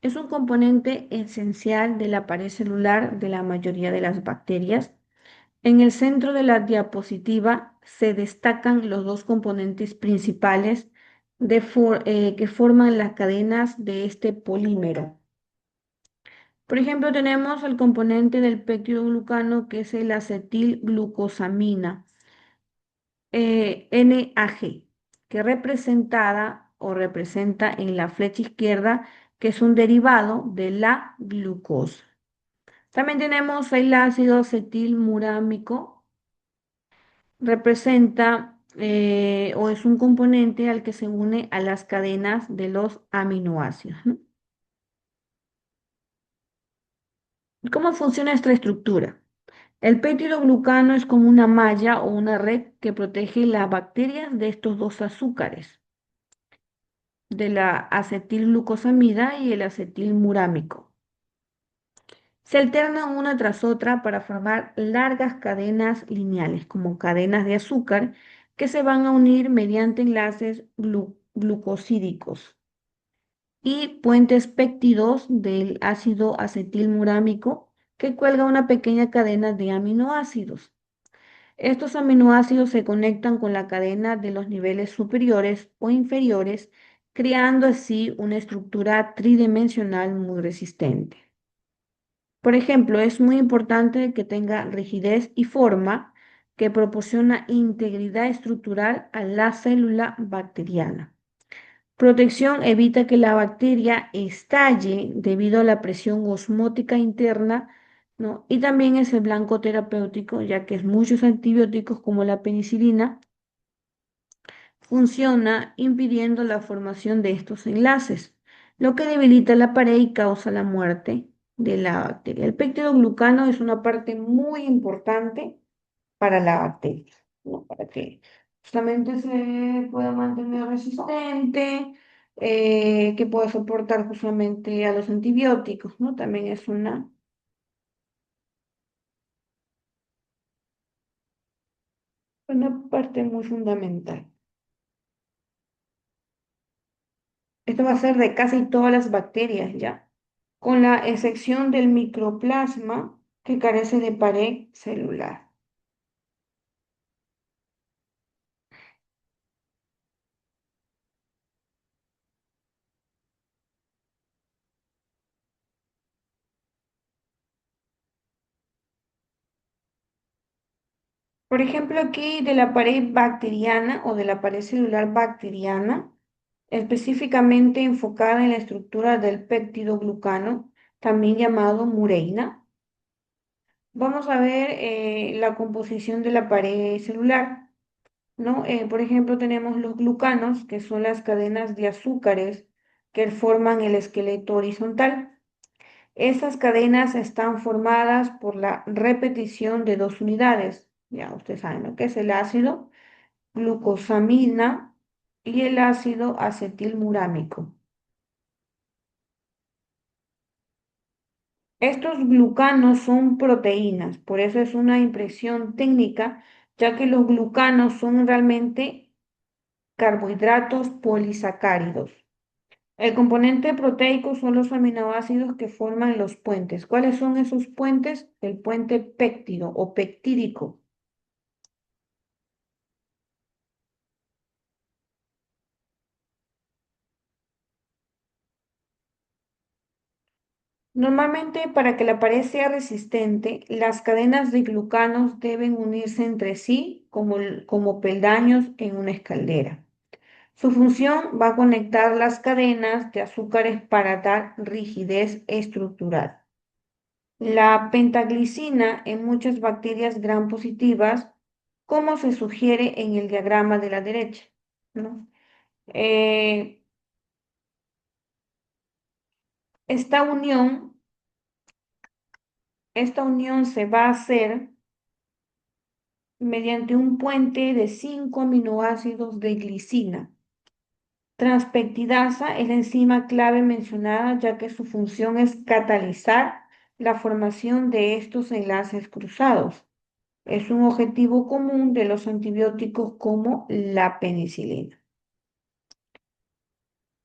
Es un componente esencial de la pared celular de la mayoría de las bacterias. En el centro de la diapositiva se destacan los dos componentes principales que forman las cadenas de este polímero. Por ejemplo, tenemos el componente del peptidoglucano, que es el acetilglucosamina, NAG, que representada o representa en la flecha izquierda, que es un derivado de la glucosa. También tenemos el ácido acetilmurámico, representa o es un componente al que se une a las cadenas de los aminoácidos, ¿no? ¿Cómo funciona esta estructura? El peptidoglucano es como una malla o una red que protege las bacterias de estos dos azúcares, de la acetilglucosamida y el acetilmurámico. Se alternan una tras otra para formar largas cadenas lineales, como cadenas de azúcar, que se van a unir mediante enlaces glucosídicos y puentes péptidos del ácido acetilmurámico, que cuelga una pequeña cadena de aminoácidos. Estos aminoácidos se conectan con la cadena de los niveles superiores o inferiores, creando así una estructura tridimensional muy resistente. Por ejemplo, es muy importante que tenga rigidez y forma, que proporciona integridad estructural a la célula bacteriana. Protección evita que la bacteria estalle debido a la presión osmótica interna, ¿no? Y también es el blanco terapéutico, ya que muchos antibióticos como la penicilina funciona impidiendo la formación de estos enlaces, lo que debilita la pared y causa la muerte de la bacteria. El peptidoglucano es una parte muy importante para la bacteria, ¿no?, para que justamente se pueda mantener resistente, que pueda soportar justamente a los antibióticos, ¿no? También es una... Una parte muy fundamental. Esto va a ser de casi todas las bacterias, ¿ya? Con la excepción del microplasma que carece de pared celular. Por ejemplo, aquí de la pared bacteriana o de la pared celular bacteriana, específicamente enfocada en la estructura del péptido glucano, también llamado mureína. Vamos a ver la composición de la pared celular, ¿no? Por ejemplo, tenemos los glucanos, que son las cadenas de azúcares que forman el esqueleto horizontal. Estas cadenas están formadas por la repetición de dos unidades. Ya ustedes saben lo que es el ácido glucosamina y el ácido acetilmurámico. Estos glucanos son proteínas, por eso es una impresión técnica, ya que los glucanos son realmente carbohidratos polisacáridos. El componente proteico son los aminoácidos que forman los puentes. ¿Cuáles son esos puentes? El puente péptido o peptídico. Normalmente, para que la pared sea resistente, las cadenas de glucanos deben unirse entre sí como peldaños en una escalera. Su función va a conectar las cadenas de azúcares para dar rigidez estructural. La pentaglicina en muchas bacterias gram positivas, como se sugiere en el diagrama de la derecha, ¿no? Eh, esta unión, esta unión se va a hacer mediante un puente de 5 aminoácidos de glicina. Transpeptidasa es la enzima clave mencionada ya que su función es catalizar la formación de estos enlaces cruzados. Es un objetivo común de los antibióticos como la penicilina.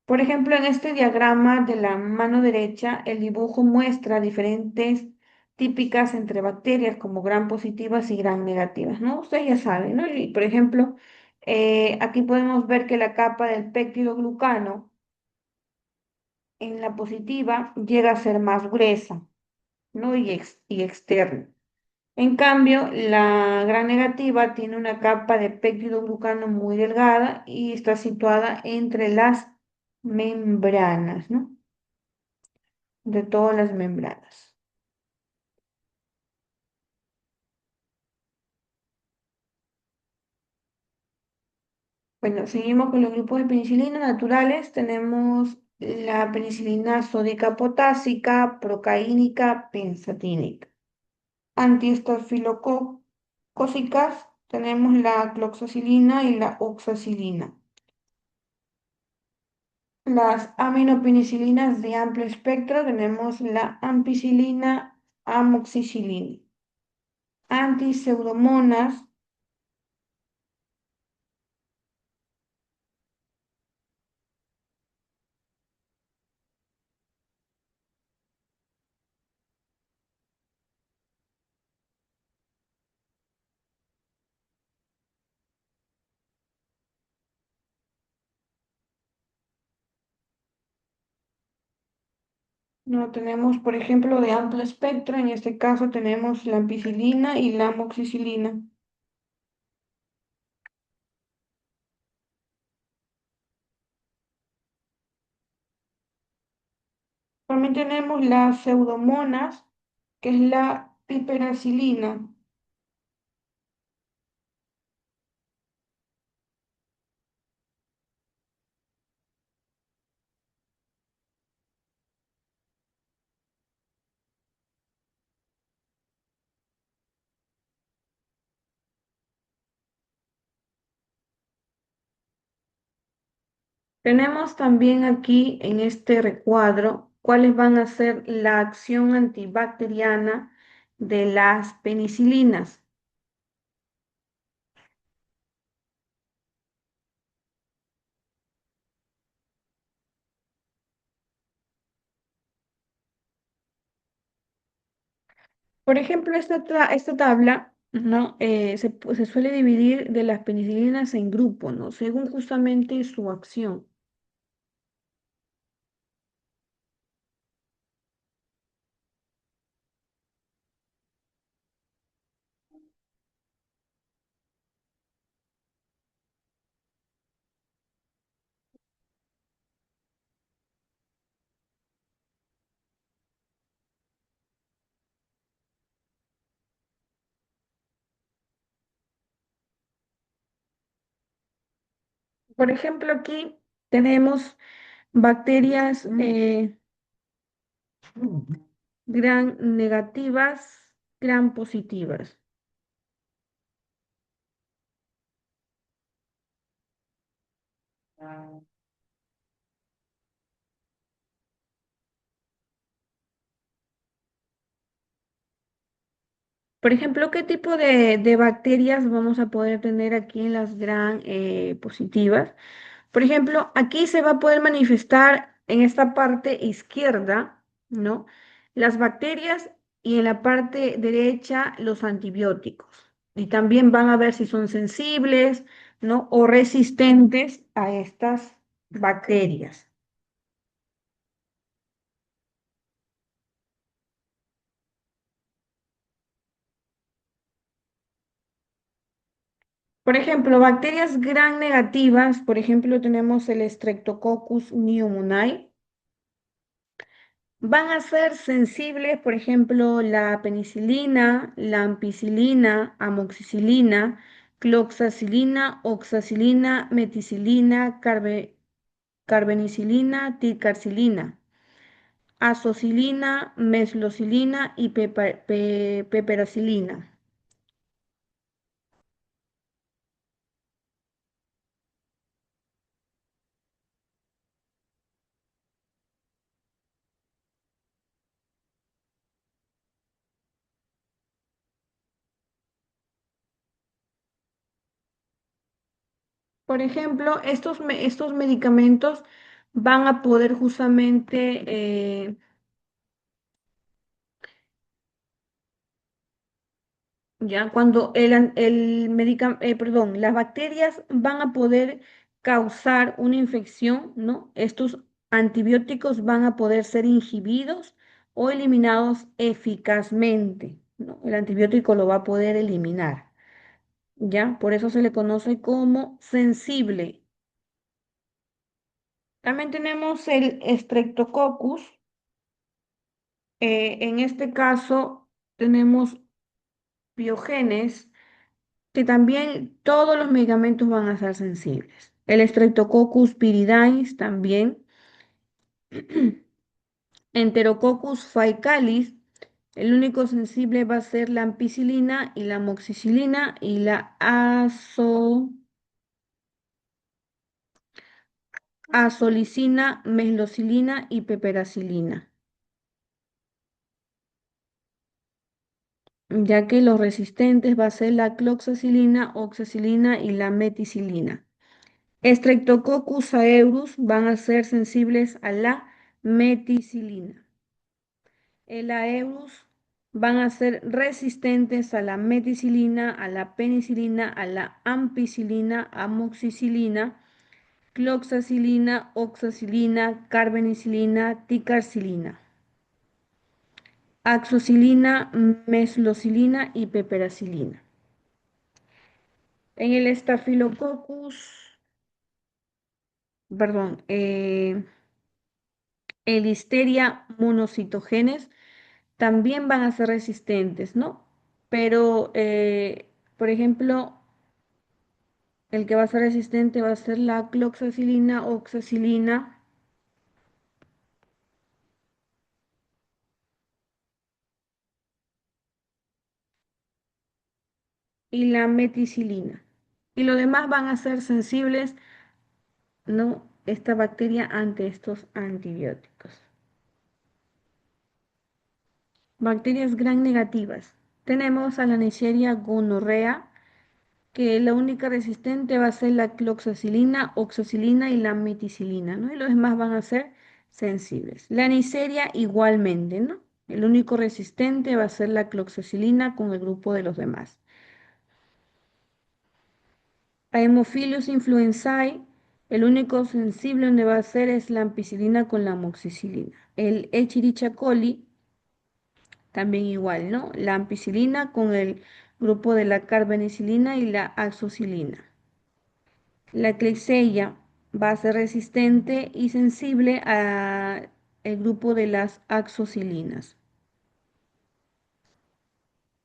Por ejemplo, en este diagrama de la mano derecha, el dibujo muestra diferentes típicas entre bacterias como gram positivas y gram negativas, ¿no? Ustedes ya saben, ¿no? Y, por ejemplo, aquí podemos ver que la capa del péptido glucano en la positiva llega a ser más gruesa, ¿no? Y externa. En cambio, la gran negativa tiene una capa de péptido glucano muy delgada y está situada entre las membranas, ¿no? De todas las membranas. Bueno, seguimos con los grupos de penicilina naturales. Tenemos la penicilina sódica potásica, procaínica, pensatínica. Antiestafilocócicas, tenemos la cloxacilina y la oxacilina. Las aminopenicilinas de amplio espectro, tenemos la ampicilina, amoxicilina. Antiseudomonas, no tenemos, por ejemplo, de amplio espectro, en este caso tenemos la ampicilina y la amoxicilina. También tenemos las pseudomonas, que es la piperacilina. Tenemos también aquí en este recuadro cuáles van a ser la acción antibacteriana de las penicilinas. Por ejemplo, esta tabla, ¿no? Se suele dividir de las penicilinas en grupos, ¿no? Según justamente su acción. Por ejemplo, aquí tenemos bacterias gram negativas, gram positivas. Por ejemplo, ¿qué tipo de bacterias vamos a poder tener aquí en las gram positivas? Por ejemplo, aquí se va a poder manifestar en esta parte izquierda, ¿no? Las bacterias y en la parte derecha los antibióticos. Y también van a ver si son sensibles, ¿no? O resistentes a estas bacterias. Por ejemplo, bacterias gram negativas, por ejemplo, tenemos el Streptococcus pneumoniae. Van a ser sensibles, por ejemplo, la penicilina, la ampicilina, amoxicilina, cloxacilina, oxacilina, meticilina, carbenicilina, ticarcilina, azocilina, meslocilina y peperacilina. Por ejemplo, estos medicamentos van a poder justamente ya, cuando perdón, las bacterias van a poder causar una infección, ¿no? Estos antibióticos van a poder ser inhibidos o eliminados eficazmente, ¿no? El antibiótico lo va a poder eliminar, ¿ya? Por eso se le conoce como sensible. También tenemos el Streptococcus. En este caso tenemos Biogenes que también todos los medicamentos van a ser sensibles. El Streptococcus viridans también, Enterococcus faecalis, el único sensible va a ser la ampicilina y la amoxicilina y la azolicina, meslocilina y peperacilina, ya que los resistentes va a ser la cloxacilina, oxacilina y la meticilina. Streptococcus aureus van a ser sensibles a la meticilina. El aerus van a ser resistentes a la meticilina, a la penicilina, a la ampicilina, amoxicilina, cloxacilina, oxacilina, carbenicilina, ticarcilina, axocilina, meslocilina y peperacilina. En el estafilococcus, perdón, el Listeria monocitogenes también van a ser resistentes, ¿no? Pero, por ejemplo, el que va a ser resistente va a ser la cloxacilina, oxacilina y la meticilina. Y los demás van a ser sensibles, ¿no? Esta bacteria ante estos antibióticos. Bacterias gram negativas. Tenemos a la Neisseria gonorrea, que la única resistente va a ser la cloxacilina, oxacilina y la meticilina, ¿no? Y los demás van a ser sensibles. La Neisseria igualmente, ¿no? El único resistente va a ser la cloxacilina con el grupo de los demás. A Haemophilus influenzae, el único sensible donde va a ser es la ampicilina con la amoxicilina. El Escherichia coli, también igual, ¿no? La ampicilina con el grupo de la carbenicilina y la azoxilina. La Klebsiella va a ser resistente y sensible al grupo de las azoxilinas.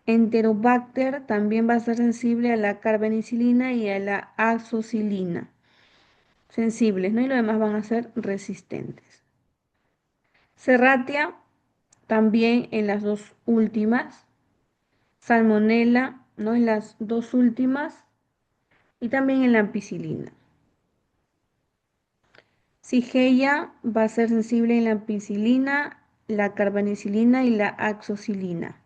Enterobacter también va a ser sensible a la carbenicilina y a la azoxilina. Sensibles, ¿no? Y los demás van a ser resistentes. Serratia, también en las dos últimas. Salmonella, ¿no? En las dos últimas. Y también en la ampicilina. Shigella va a ser sensible en la ampicilina, la carbenicilina y la azoxilina.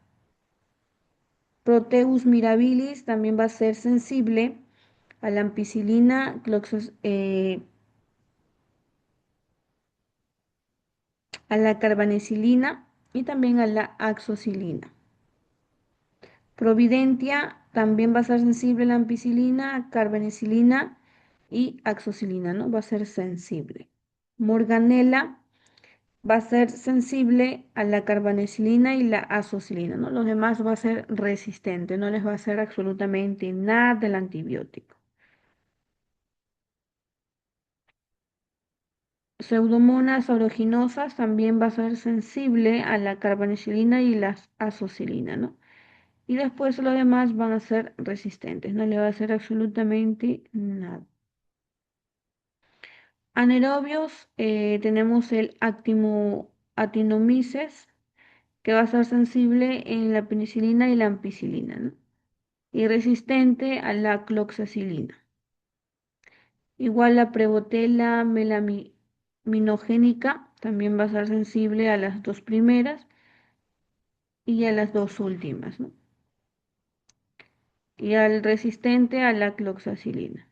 Proteus mirabilis también va a ser sensible a la ampicilina, a la carbenicilina y también a la azoxilina. Providentia también va a ser sensible a la ampicilina, carbenicilina y azoxilina, ¿no? Va a ser sensible. Morganella va a ser sensible a la carbenicilina y la azoxilina, ¿no? Los demás va a ser resistente, no les va a hacer absolutamente nada del antibiótico. Pseudomonas aeruginosas también va a ser sensible a la carbenicilina y la azoxilina, ¿no? Y después los demás van a ser resistentes, no le va a hacer absolutamente nada. Anaerobios, tenemos el actinomyces, que va a ser sensible en la penicilina y la ampicilina, ¿no? Y resistente a la cloxacilina. Igual la Prevotella melaminogénica también va a ser sensible a las dos primeras y a las dos últimas, ¿no? Y al resistente a la cloxacilina.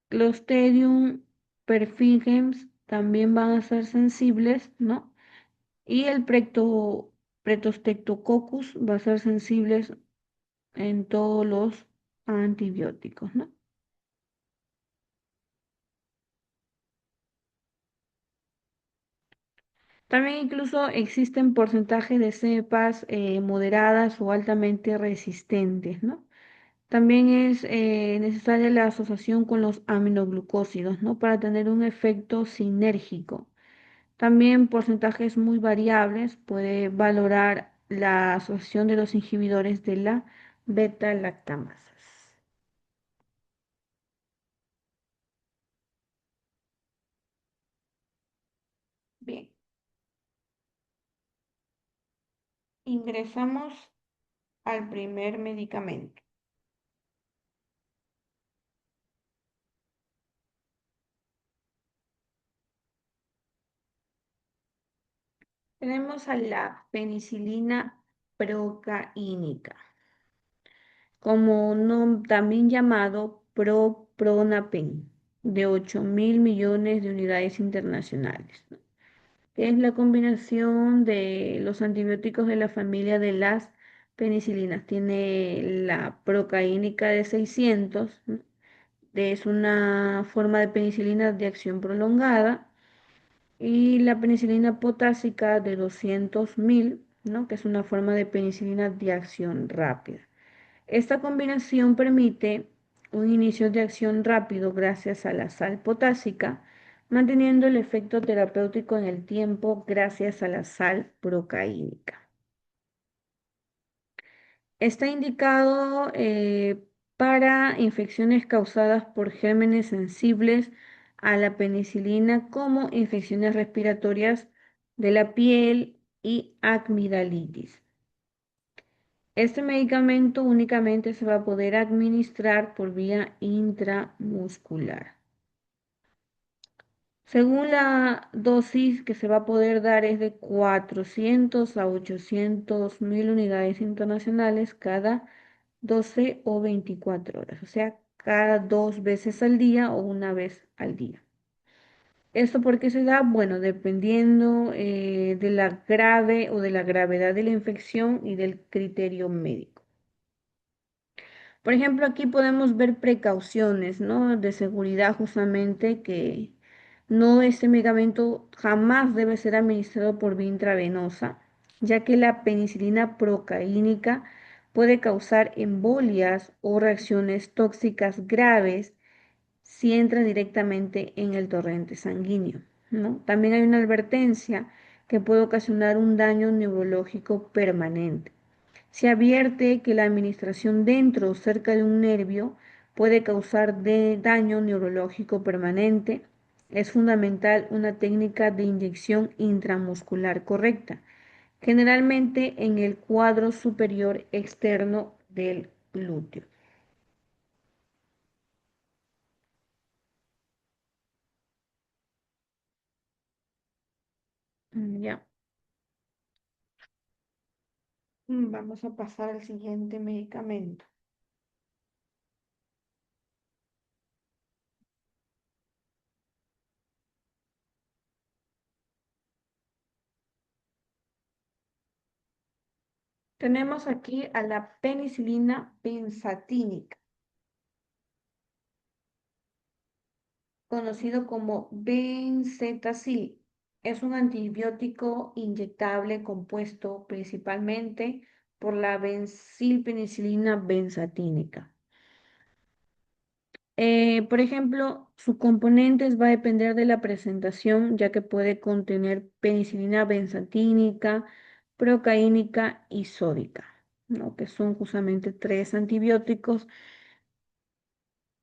Clostridium perfringens también van a ser sensibles, ¿no? Y el Pretostectococcus va a ser sensibles en todos los antibióticos, ¿no? También incluso existen porcentajes de cepas moderadas o altamente resistentes, ¿no? También es necesaria la asociación con los aminoglucósidos, ¿no? Para tener un efecto sinérgico. También porcentajes muy variables puede valorar la asociación de los inhibidores de la beta-lactamasas. Bien, ingresamos al primer medicamento. Tenemos a la penicilina procaínica, como también llamado Pronapen, de 8.000 millones de unidades internacionales, ¿no? Que es la combinación de los antibióticos de la familia de las penicilinas. Tiene la procaínica de 600, ¿no? Es una forma de penicilina de acción prolongada, y la penicilina potásica de 200.000, ¿no? Que es una forma de penicilina de acción rápida. Esta combinación permite un inicio de acción rápido gracias a la sal potásica, manteniendo el efecto terapéutico en el tiempo gracias a la sal procaínica. Está indicado para infecciones causadas por gérmenes sensibles a la penicilina, como infecciones respiratorias de la piel y amigdalitis. Este medicamento únicamente se va a poder administrar por vía intramuscular. Según la dosis que se va a poder dar es de 400 a 800.000 unidades internacionales cada 12 o 24 horas, o sea, cada 2 veces al día o una vez al día. ¿Esto por qué se da? Bueno, dependiendo de la grave o de la gravedad de la infección y del criterio médico. Por ejemplo, aquí podemos ver precauciones, ¿no? De seguridad justamente que no este medicamento jamás debe ser administrado por vía intravenosa, ya que la penicilina procaínica puede causar embolias o reacciones tóxicas graves si entra directamente en el torrente sanguíneo, ¿no? También hay una advertencia que puede ocasionar un daño neurológico permanente. Se advierte que la administración dentro o cerca de un nervio puede causar daño neurológico permanente. Es fundamental una técnica de inyección intramuscular correcta, generalmente en el cuadro superior externo del glúteo. Ya. Vamos a pasar al siguiente medicamento. Tenemos aquí a la penicilina benzatínica, conocido como benzetacil. Es un antibiótico inyectable compuesto principalmente por la benzilpenicilina benzatínica. Por ejemplo, su componentes va a depender de la presentación, ya que puede contener penicilina benzatínica, procaínica y sódica, ¿no? Que son justamente tres antibióticos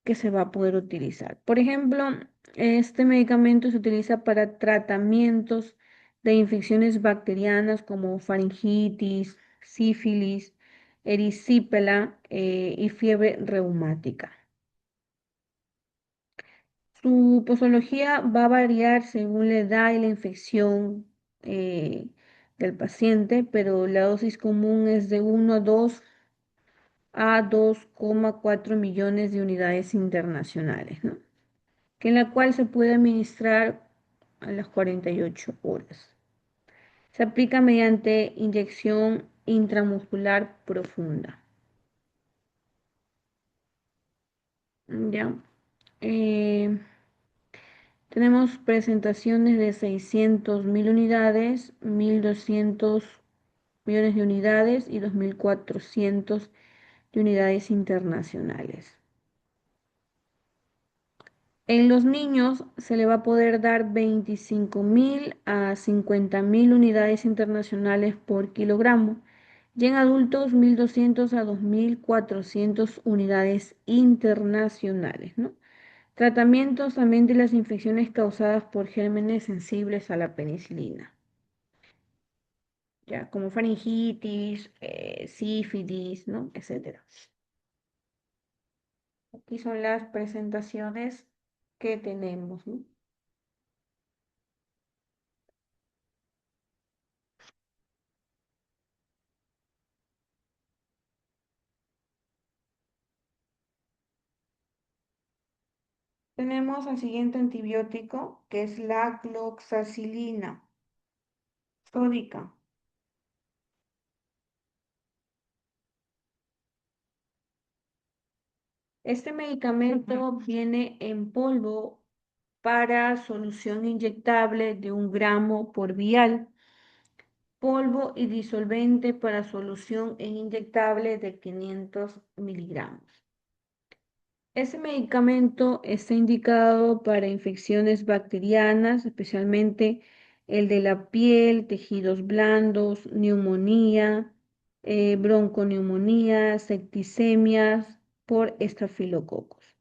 que se va a poder utilizar. Por ejemplo, este medicamento se utiliza para tratamientos de infecciones bacterianas como faringitis, sífilis, erisipela y fiebre reumática. Su posología va a variar según la edad y la infección eh, del paciente, pero la dosis común es de 1,2 a 2,4 millones de unidades internacionales, ¿no? Que en la cual se puede administrar a las 48 horas. Se aplica mediante inyección intramuscular profunda. ¿Ya? Eh, Tenemos presentaciones de 600.000 unidades, 1.200 millones de unidades y 2.400 de unidades internacionales. En los niños se le va a poder dar 25.000 a 50.000 unidades internacionales por kilogramo y en adultos 1.200 a 2.400 unidades internacionales, ¿no? Tratamientos también de las infecciones causadas por gérmenes sensibles a la penicilina, ya como faringitis, sífilis, ¿no? Etcétera. Aquí son las presentaciones que tenemos, ¿no? Tenemos al siguiente antibiótico, que es la cloxacilina sódica. Este medicamento viene en polvo para solución inyectable de 1 gramo por vial, polvo y disolvente para solución en inyectable de 500 miligramos. Este medicamento está indicado para infecciones bacterianas, especialmente el de la piel, tejidos blandos, neumonía, bronconeumonía, septicemias por estafilococos.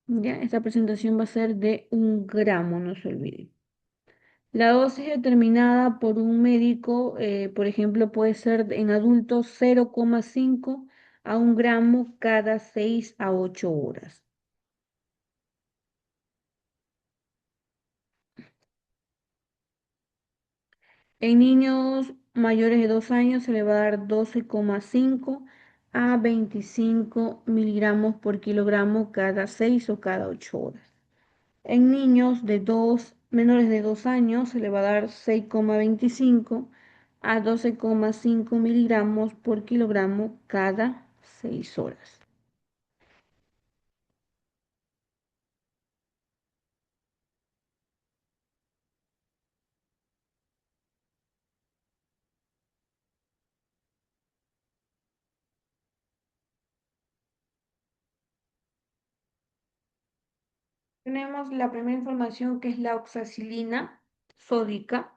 Ya, esta presentación va a ser de 1 gramo, no se olviden. La dosis determinada por un médico, por ejemplo, puede ser en adultos 0,5 a 1 gramo cada 6 a 8 horas. En niños mayores de 2 años se le va a dar 12,5 a 25 miligramos por kilogramo cada 6 o cada 8 horas. En niños menores de 2 años se le va a dar 6,25 a 12,5 miligramos por kilogramo cada 6 horas. Tenemos la primera información que es la oxacilina sódica.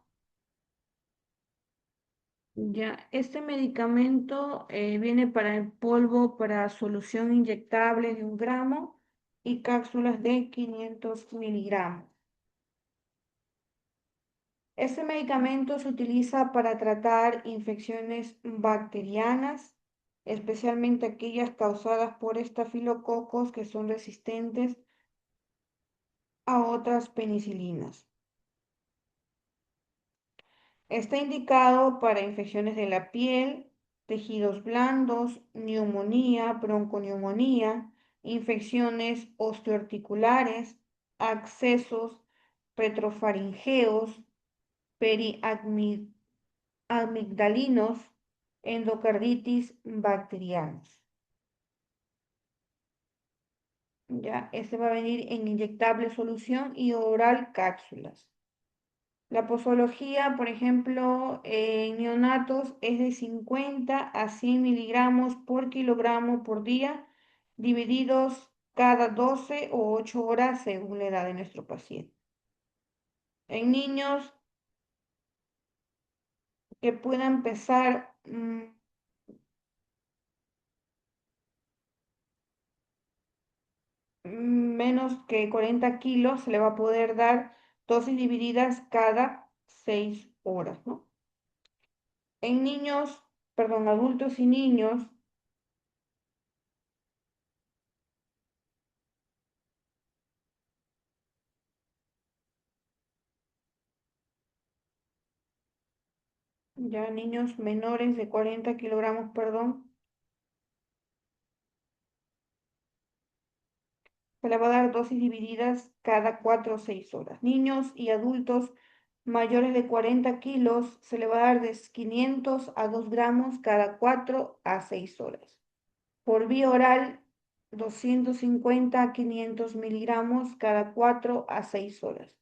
Ya, este medicamento viene para el polvo para solución inyectable de 1 gramo y cápsulas de 500 miligramos. Este medicamento se utiliza para tratar infecciones bacterianas, especialmente aquellas causadas por estafilococos que son resistentes a otras penicilinas. Está indicado para infecciones de la piel, tejidos blandos, neumonía, bronconeumonía, infecciones osteoarticulares, abscesos retrofaringeos, periamigdalinos, endocarditis bacterianos. Ya, este va a venir en inyectable solución y oral cápsulas. La posología, por ejemplo, en neonatos es de 50 a 100 miligramos por kilogramo por día, divididos cada 12 o 8 horas según la edad de nuestro paciente. En niños que puedan pesar menos que 40 kilos, se le va a poder dar dosis divididas cada 6 horas, ¿no? En niños, perdón, adultos y niños, ya niños menores de 40 kilogramos, perdón, se le va a dar dosis divididas cada 4 o 6 horas. Niños y adultos mayores de 40 kilos se le va a dar de 500 a 2 gramos cada 4 a 6 horas. Por vía oral, 250 a 500 miligramos cada 4 a 6 horas.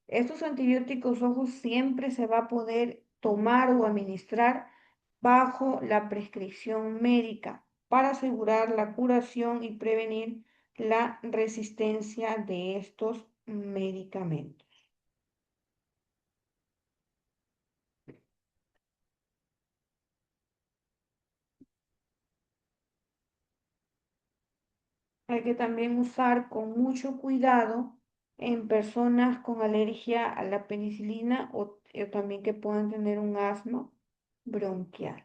Estos antibióticos rojos siempre se va a poder tomar o administrar bajo la prescripción médica para asegurar la curación y prevenir la resistencia de estos medicamentos. Hay que también usar con mucho cuidado en personas con alergia a la penicilina o también que puedan tener un asma bronquial.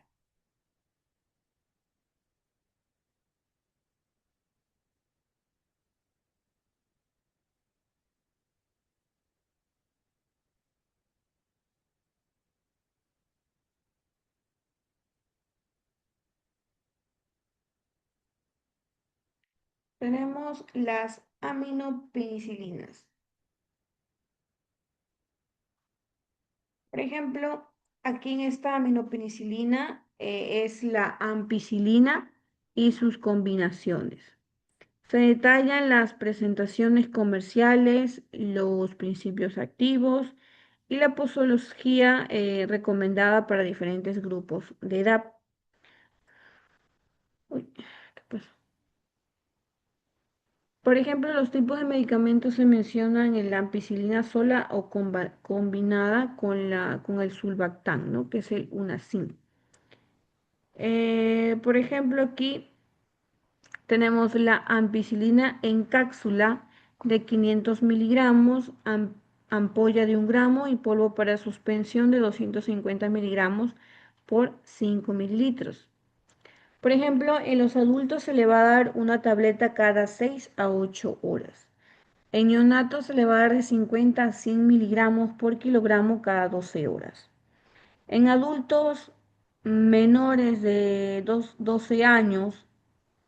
Tenemos las aminopenicilinas. Por ejemplo, aquí en esta aminopenicilina es la ampicilina y sus combinaciones. Se detallan las presentaciones comerciales, los principios activos y la posología recomendada para diferentes grupos de edad. Uy, ¿qué pasó? Por ejemplo, los tipos de medicamentos se mencionan en la ampicilina sola o combinada con el sulbactam, ¿no? Que es el Unacin. Por ejemplo, aquí tenemos la ampicilina en cápsula de 500 miligramos, ampolla de 1 gramo y polvo para suspensión de 250 miligramos por 5 mililitros. Por ejemplo, en los adultos se le va a dar una tableta cada 6 a 8 horas. En neonatos se le va a dar de 50 a 100 miligramos por kilogramo cada 12 horas. En adultos menores de 12 años,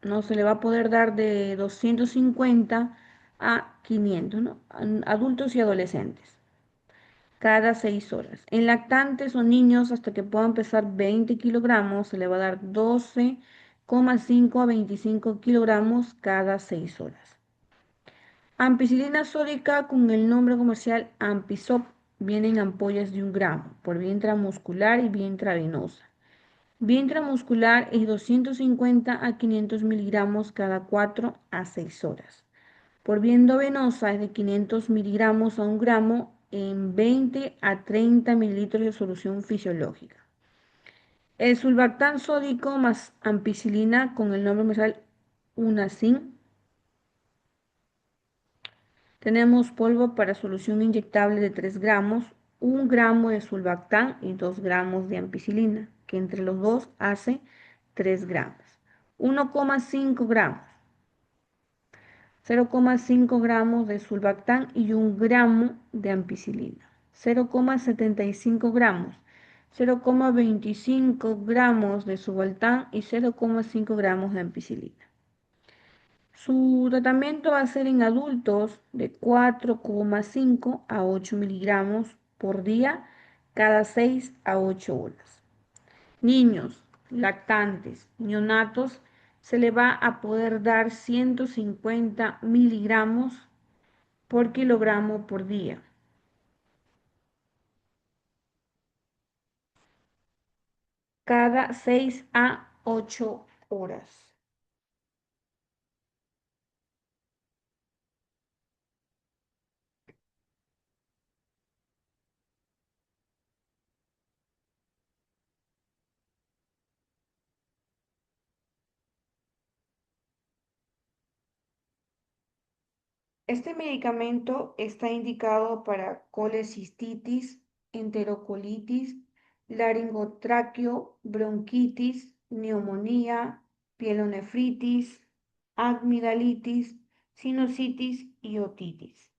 no se le va a poder dar de 250 a 500, ¿no? Adultos y adolescentes, cada 6 horas. En lactantes o niños hasta que puedan pesar 20 kilogramos, se le va a dar 12,5 a 25 kilogramos cada 6 horas. Ampicilina sódica con el nombre comercial Ampisop viene en ampollas de 1 gramo por vía intramuscular y vía intravenosa. Vía intramuscular es 250 a 500 miligramos cada 4 a 6 horas. Por vía endovenosa es de 500 miligramos a 1 gramo en 20 a 30 mililitros de solución fisiológica. El sulbactán sódico más ampicilina con el nombre comercial Unacin. Tenemos polvo para solución inyectable de 3 gramos, 1 gramo de sulbactán y 2 gramos de ampicilina, que entre los dos hace 3 gramos. 1,5 gramos, 0,5 gramos de sulbactán y 1 gramo de ampicilina. 0,75 gramos, 0,25 gramos de sulbactán y 0,5 gramos de ampicilina. Su tratamiento va a ser en adultos de 4,5 a 8 miligramos por día cada 6 a 8 horas. Niños, lactantes, neonatos, se le va a poder dar 150 miligramos por kilogramo por día. Cada 6 a 8 horas. Este medicamento está indicado para colecistitis, enterocolitis, laringotráqueo, bronquitis, neumonía, pielonefritis, amigdalitis, sinusitis y otitis.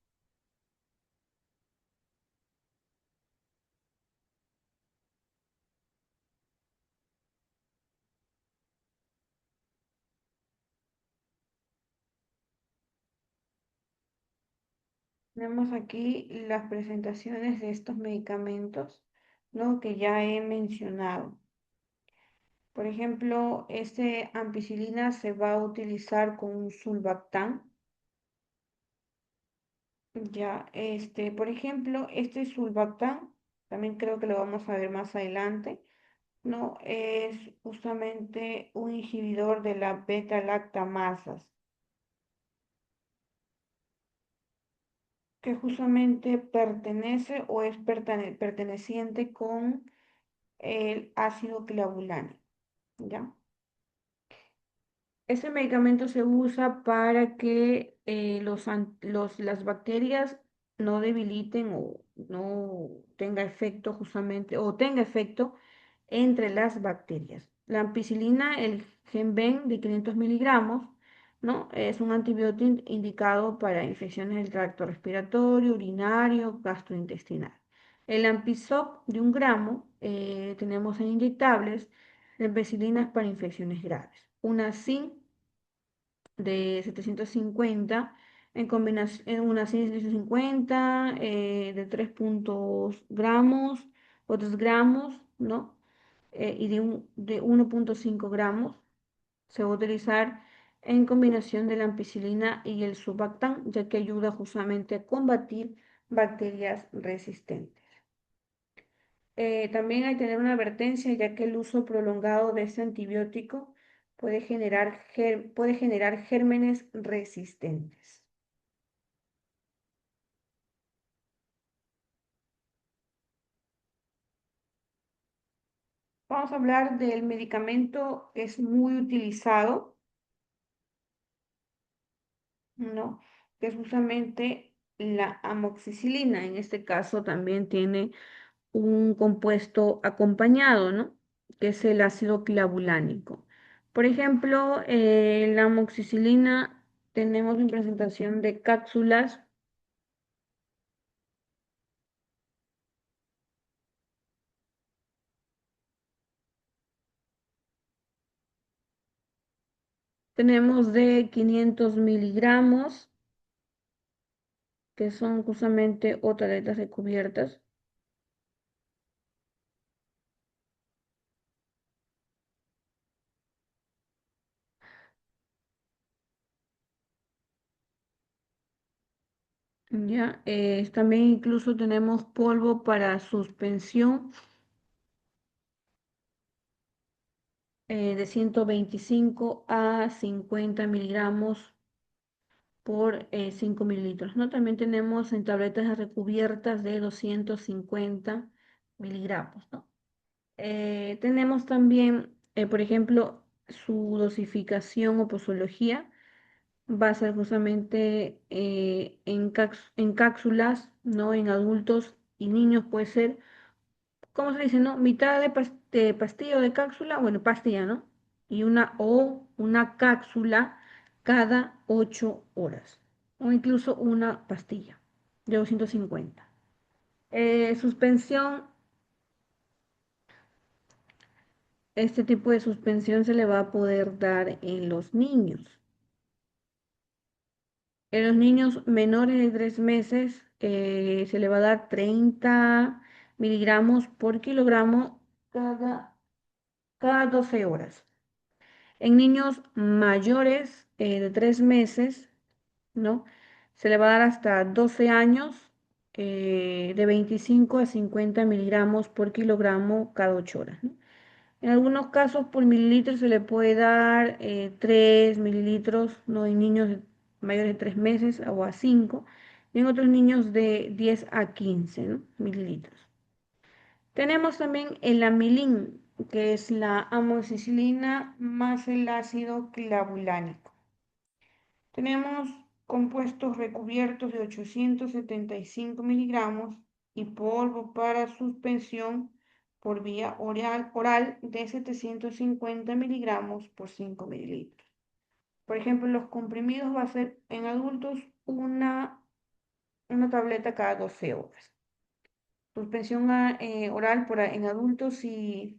Tenemos aquí las presentaciones de estos medicamentos, ¿no? Que ya he mencionado. Por ejemplo, este ampicilina se va a utilizar con un sulbactán. Ya, por ejemplo, este sulbactán, también creo que lo vamos a ver más adelante, ¿no? Es justamente un inhibidor de la beta-lactamasas, que justamente pertenece o es perteneciente con el ácido clavulánico, ¿ya? Este medicamento se usa para que las bacterias no debiliten o no tenga efecto justamente, o tenga efecto entre las bacterias. La ampicilina, el Genben de 500 miligramos, ¿no? Es un antibiótico indicado para infecciones del tracto respiratorio, urinario, gastrointestinal. El Ampisop de 1 gramo tenemos en inyectables de ampicilinas para infecciones graves. Una zinc de 750 en combinación, una zinc de 750 de 3 gramos o 3 gramos, ¿no? Y de 1,5 gramos se va a utilizar en combinación de la ampicilina y el sulbactán, ya que ayuda justamente a combatir bacterias resistentes. También hay que tener una advertencia, ya que el uso prolongado de este antibiótico puede generar gérmenes resistentes. Vamos a hablar del medicamento que es muy utilizado, ¿no? Que es justamente la amoxicilina. En este caso también tiene un compuesto acompañado, ¿no? Que es el ácido clavulánico. Por ejemplo, la amoxicilina tenemos en presentación de cápsulas. Tenemos de 500 miligramos, que son justamente o tabletas recubiertas. Ya, también incluso tenemos polvo para suspensión de 125 a 50 miligramos por 5 mililitros, ¿no? También tenemos en tabletas recubiertas de 250 miligramos, ¿no? Tenemos también, por ejemplo, su dosificación o posología va a ser justamente en cápsulas, ¿no? En adultos y niños puede ser, ¿cómo se dice, no? Mitad de pastilla o de cápsula, bueno, pastilla, ¿no? Y una cápsula cada 8 horas, o incluso una pastilla de 250. Suspensión, este tipo de suspensión se le va a poder dar en los niños. En los niños menores de 3 meses se le va a dar 30 miligramos por kilogramo cada, cada 12 horas. En niños mayores de 3 meses, ¿no? Se le va a dar hasta 12 años de 25 a 50 miligramos por kilogramo cada 8 horas, ¿no? En algunos casos por mililitro se le puede dar 3 mililitros, ¿no? En niños mayores de 3 meses o a 5, y en otros niños de 10 a 15, ¿no? Mililitros. Tenemos también el amilín, que es la amoxicilina más el ácido clavulánico. Tenemos compuestos recubiertos de 875 miligramos y polvo para suspensión por vía oral de 750 miligramos por 5 mililitros. Por ejemplo, los comprimidos va a ser en adultos una tableta cada 12 horas. Suspensión oral en adultos y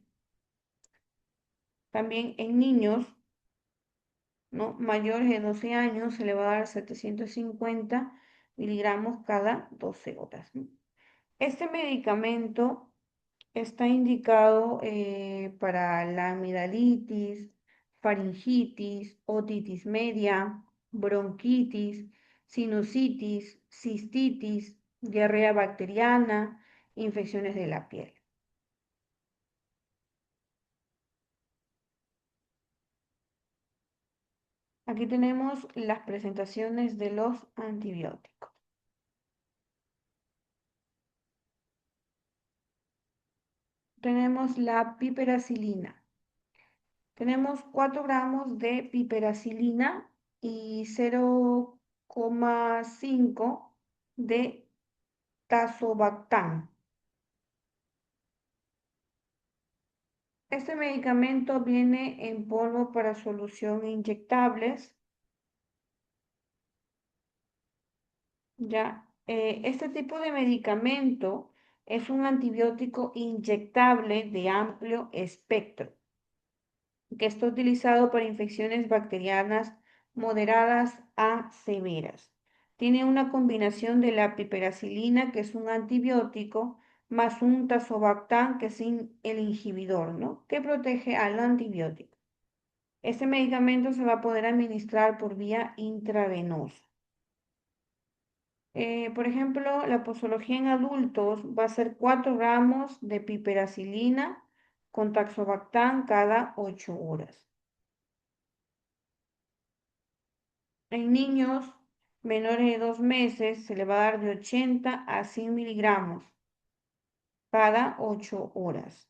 también en niños, ¿no? Mayores de 12 años se le va a dar 750 miligramos cada 12 horas, ¿no? Este medicamento está indicado para la amigdalitis, faringitis, otitis media, bronquitis, sinusitis, cistitis, diarrea bacteriana, infecciones de la piel. Aquí tenemos las presentaciones de los antibióticos. Tenemos la piperacilina. Tenemos 4 gramos de piperacilina y 0,5 de tazobactam. Este medicamento viene en polvo para solución inyectables. Ya, este tipo de medicamento es un antibiótico inyectable de amplio espectro que está utilizado para infecciones bacterianas moderadas a severas. Tiene una combinación de la piperacilina, que es un antibiótico, más un tazobactam, que es el inhibidor, ¿no? Que protege al antibiótico. Este medicamento se va a poder administrar por vía intravenosa. Por ejemplo, la posología en adultos va a ser 4 gramos de piperacilina con tazobactam cada 8 horas. En niños menores de 2 meses se le va a dar de 80 a 100 miligramos cada 8 horas.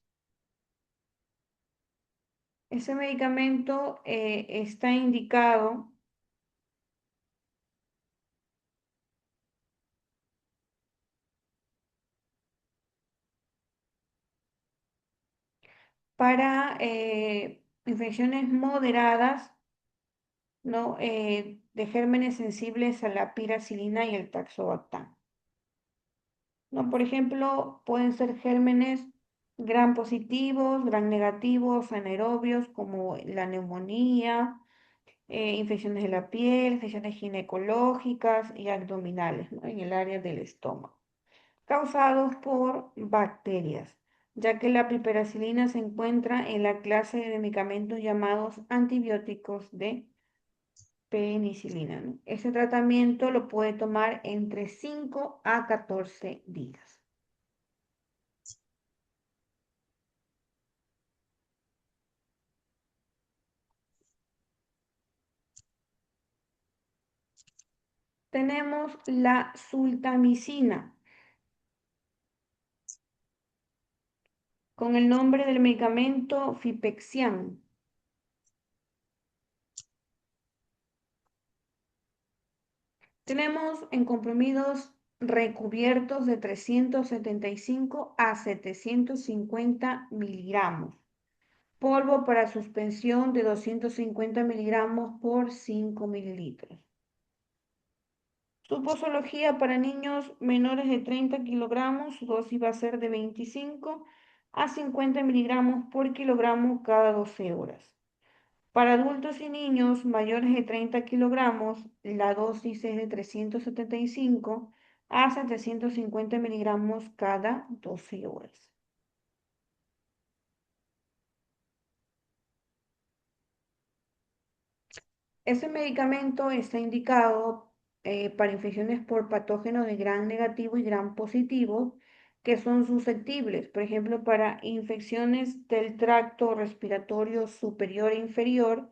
Ese medicamento está indicado para infecciones moderadas, ¿no? De gérmenes sensibles a la piracilina y el taxobactam, ¿no? Por ejemplo, pueden ser gérmenes gram positivos, gram negativos, anaerobios, como la neumonía, infecciones de la piel, infecciones ginecológicas y abdominales, ¿no? En el área del estómago, causados por bacterias, ya que la piperacilina se encuentra en la clase de medicamentos llamados antibióticos de penicilina, ¿no? Ese tratamiento lo puede tomar entre 5 a 14 días. Tenemos la sultamicina, con el nombre del medicamento Fipexian. Tenemos en comprimidos recubiertos de 375 a 750 miligramos. Polvo para suspensión de 250 miligramos por 5 mililitros. Su posología para niños menores de 30 kilogramos, su dosis va a ser de 25 a 50 miligramos por kilogramo cada 12 horas. Para adultos y niños mayores de 30 kilogramos, la dosis es de 375 a 750 miligramos cada 12 horas. Este medicamento está indicado para infecciones por patógenos de gram negativo y gram positivo que son susceptibles, por ejemplo, para infecciones del tracto respiratorio superior e inferior,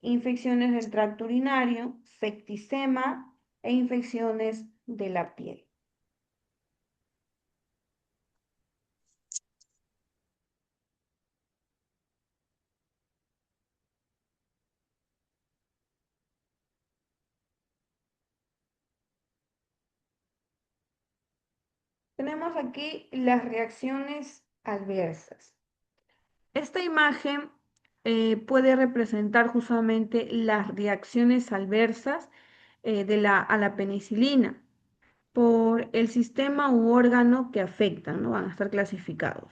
infecciones del tracto urinario, septicema e infecciones de la piel. Tenemos aquí las reacciones adversas. Esta imagen puede representar justamente las reacciones adversas a la penicilina por el sistema u órgano que afectan, ¿no? Van a estar clasificados.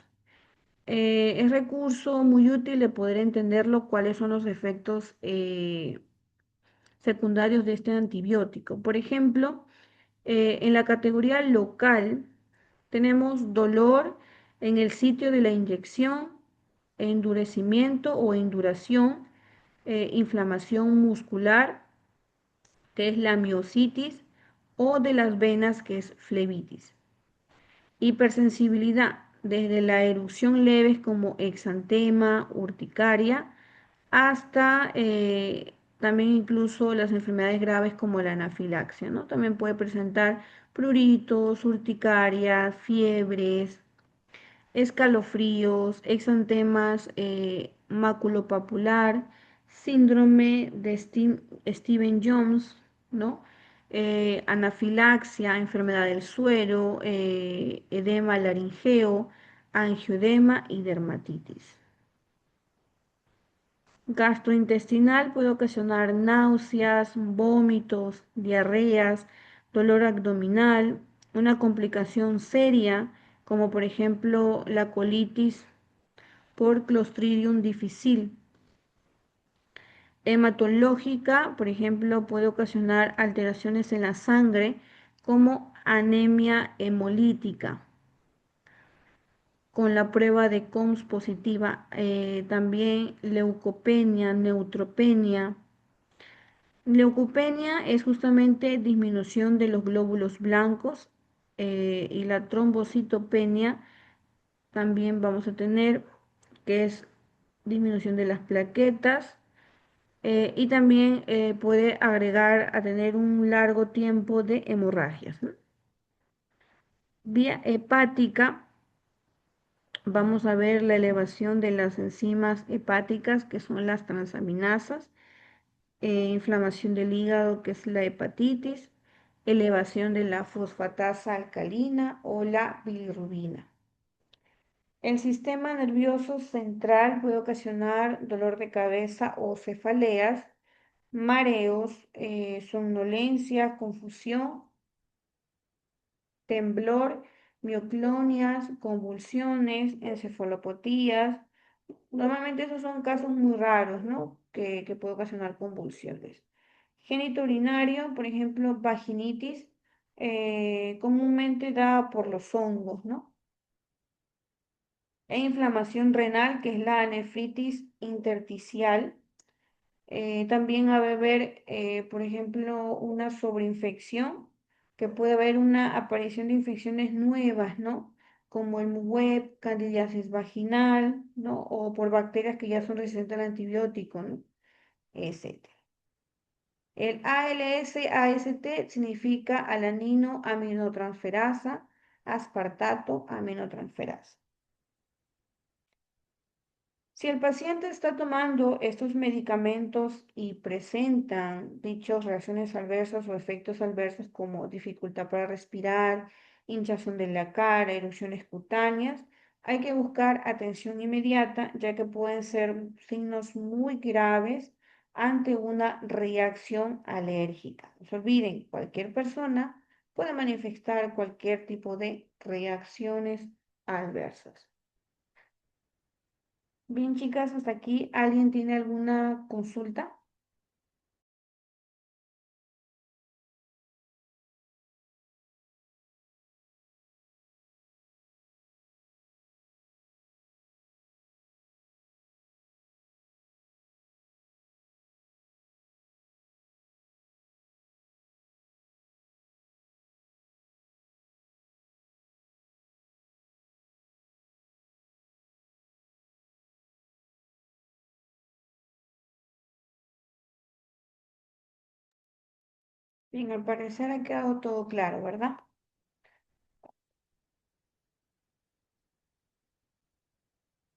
Es recurso muy útil de poder entenderlo cuáles son los efectos secundarios de este antibiótico. Por ejemplo, en la categoría local tenemos dolor en el sitio de la inyección, endurecimiento o induración, inflamación muscular, que es la miositis, o de las venas, que es flebitis. Hipersensibilidad, desde la erupción leves como exantema, urticaria, hasta también incluso las enfermedades graves como la anafilaxia, ¿no? También puede presentar pruritos, urticarias, fiebres, escalofríos, exantemas maculopapular, síndrome de Stevens-Jones, ¿no? Anafilaxia, enfermedad del suero, edema laringeo, angioedema y dermatitis. Gastrointestinal puede ocasionar náuseas, vómitos, diarreas, dolor abdominal, una complicación seria como por ejemplo la colitis por Clostridium difficile. Hematológica, por ejemplo, puede ocasionar alteraciones en la sangre como anemia hemolítica. Con la prueba de COMS positiva, también leucopenia, neutropenia. Leucopenia es justamente disminución de los glóbulos blancos y la trombocitopenia también vamos a tener, que es disminución de las plaquetas y también puede agregar a tener un largo tiempo de hemorragias, ¿no? Vía hepática, vamos a ver la elevación de las enzimas hepáticas, que son las transaminasas, inflamación del hígado, que es la hepatitis, elevación de la fosfatasa alcalina o la bilirrubina. El sistema nervioso central puede ocasionar dolor de cabeza o cefaleas, mareos, somnolencia, confusión, temblor, mioclonias, convulsiones, encefalopatías. Normalmente esos son casos muy raros, ¿no? que puede ocasionar convulsiones. Genitourinario, por ejemplo, vaginitis, comúnmente dada por los hongos, ¿no? E inflamación renal, que es la nefritis intersticial. También a beber, por ejemplo, una sobreinfección, que puede haber una aparición de infecciones nuevas, ¿no? Como el MUWEB, candidiasis vaginal, ¿no? O por bacterias que ya son resistentes al antibiótico, ¿no? Etcétera. El ALS-AST significa alanino aminotransferasa, aspartato aminotransferasa. Si el paciente está tomando estos medicamentos y presentan dichas reacciones adversas o efectos adversos como dificultad para respirar, hinchazón de la cara, erupciones cutáneas, hay que buscar atención inmediata, ya que pueden ser signos muy graves ante una reacción alérgica. No se olviden, cualquier persona puede manifestar cualquier tipo de reacciones adversas. Bien, chicas, hasta aquí. ¿Alguien tiene alguna consulta? Bien, al parecer ha quedado todo claro, ¿verdad?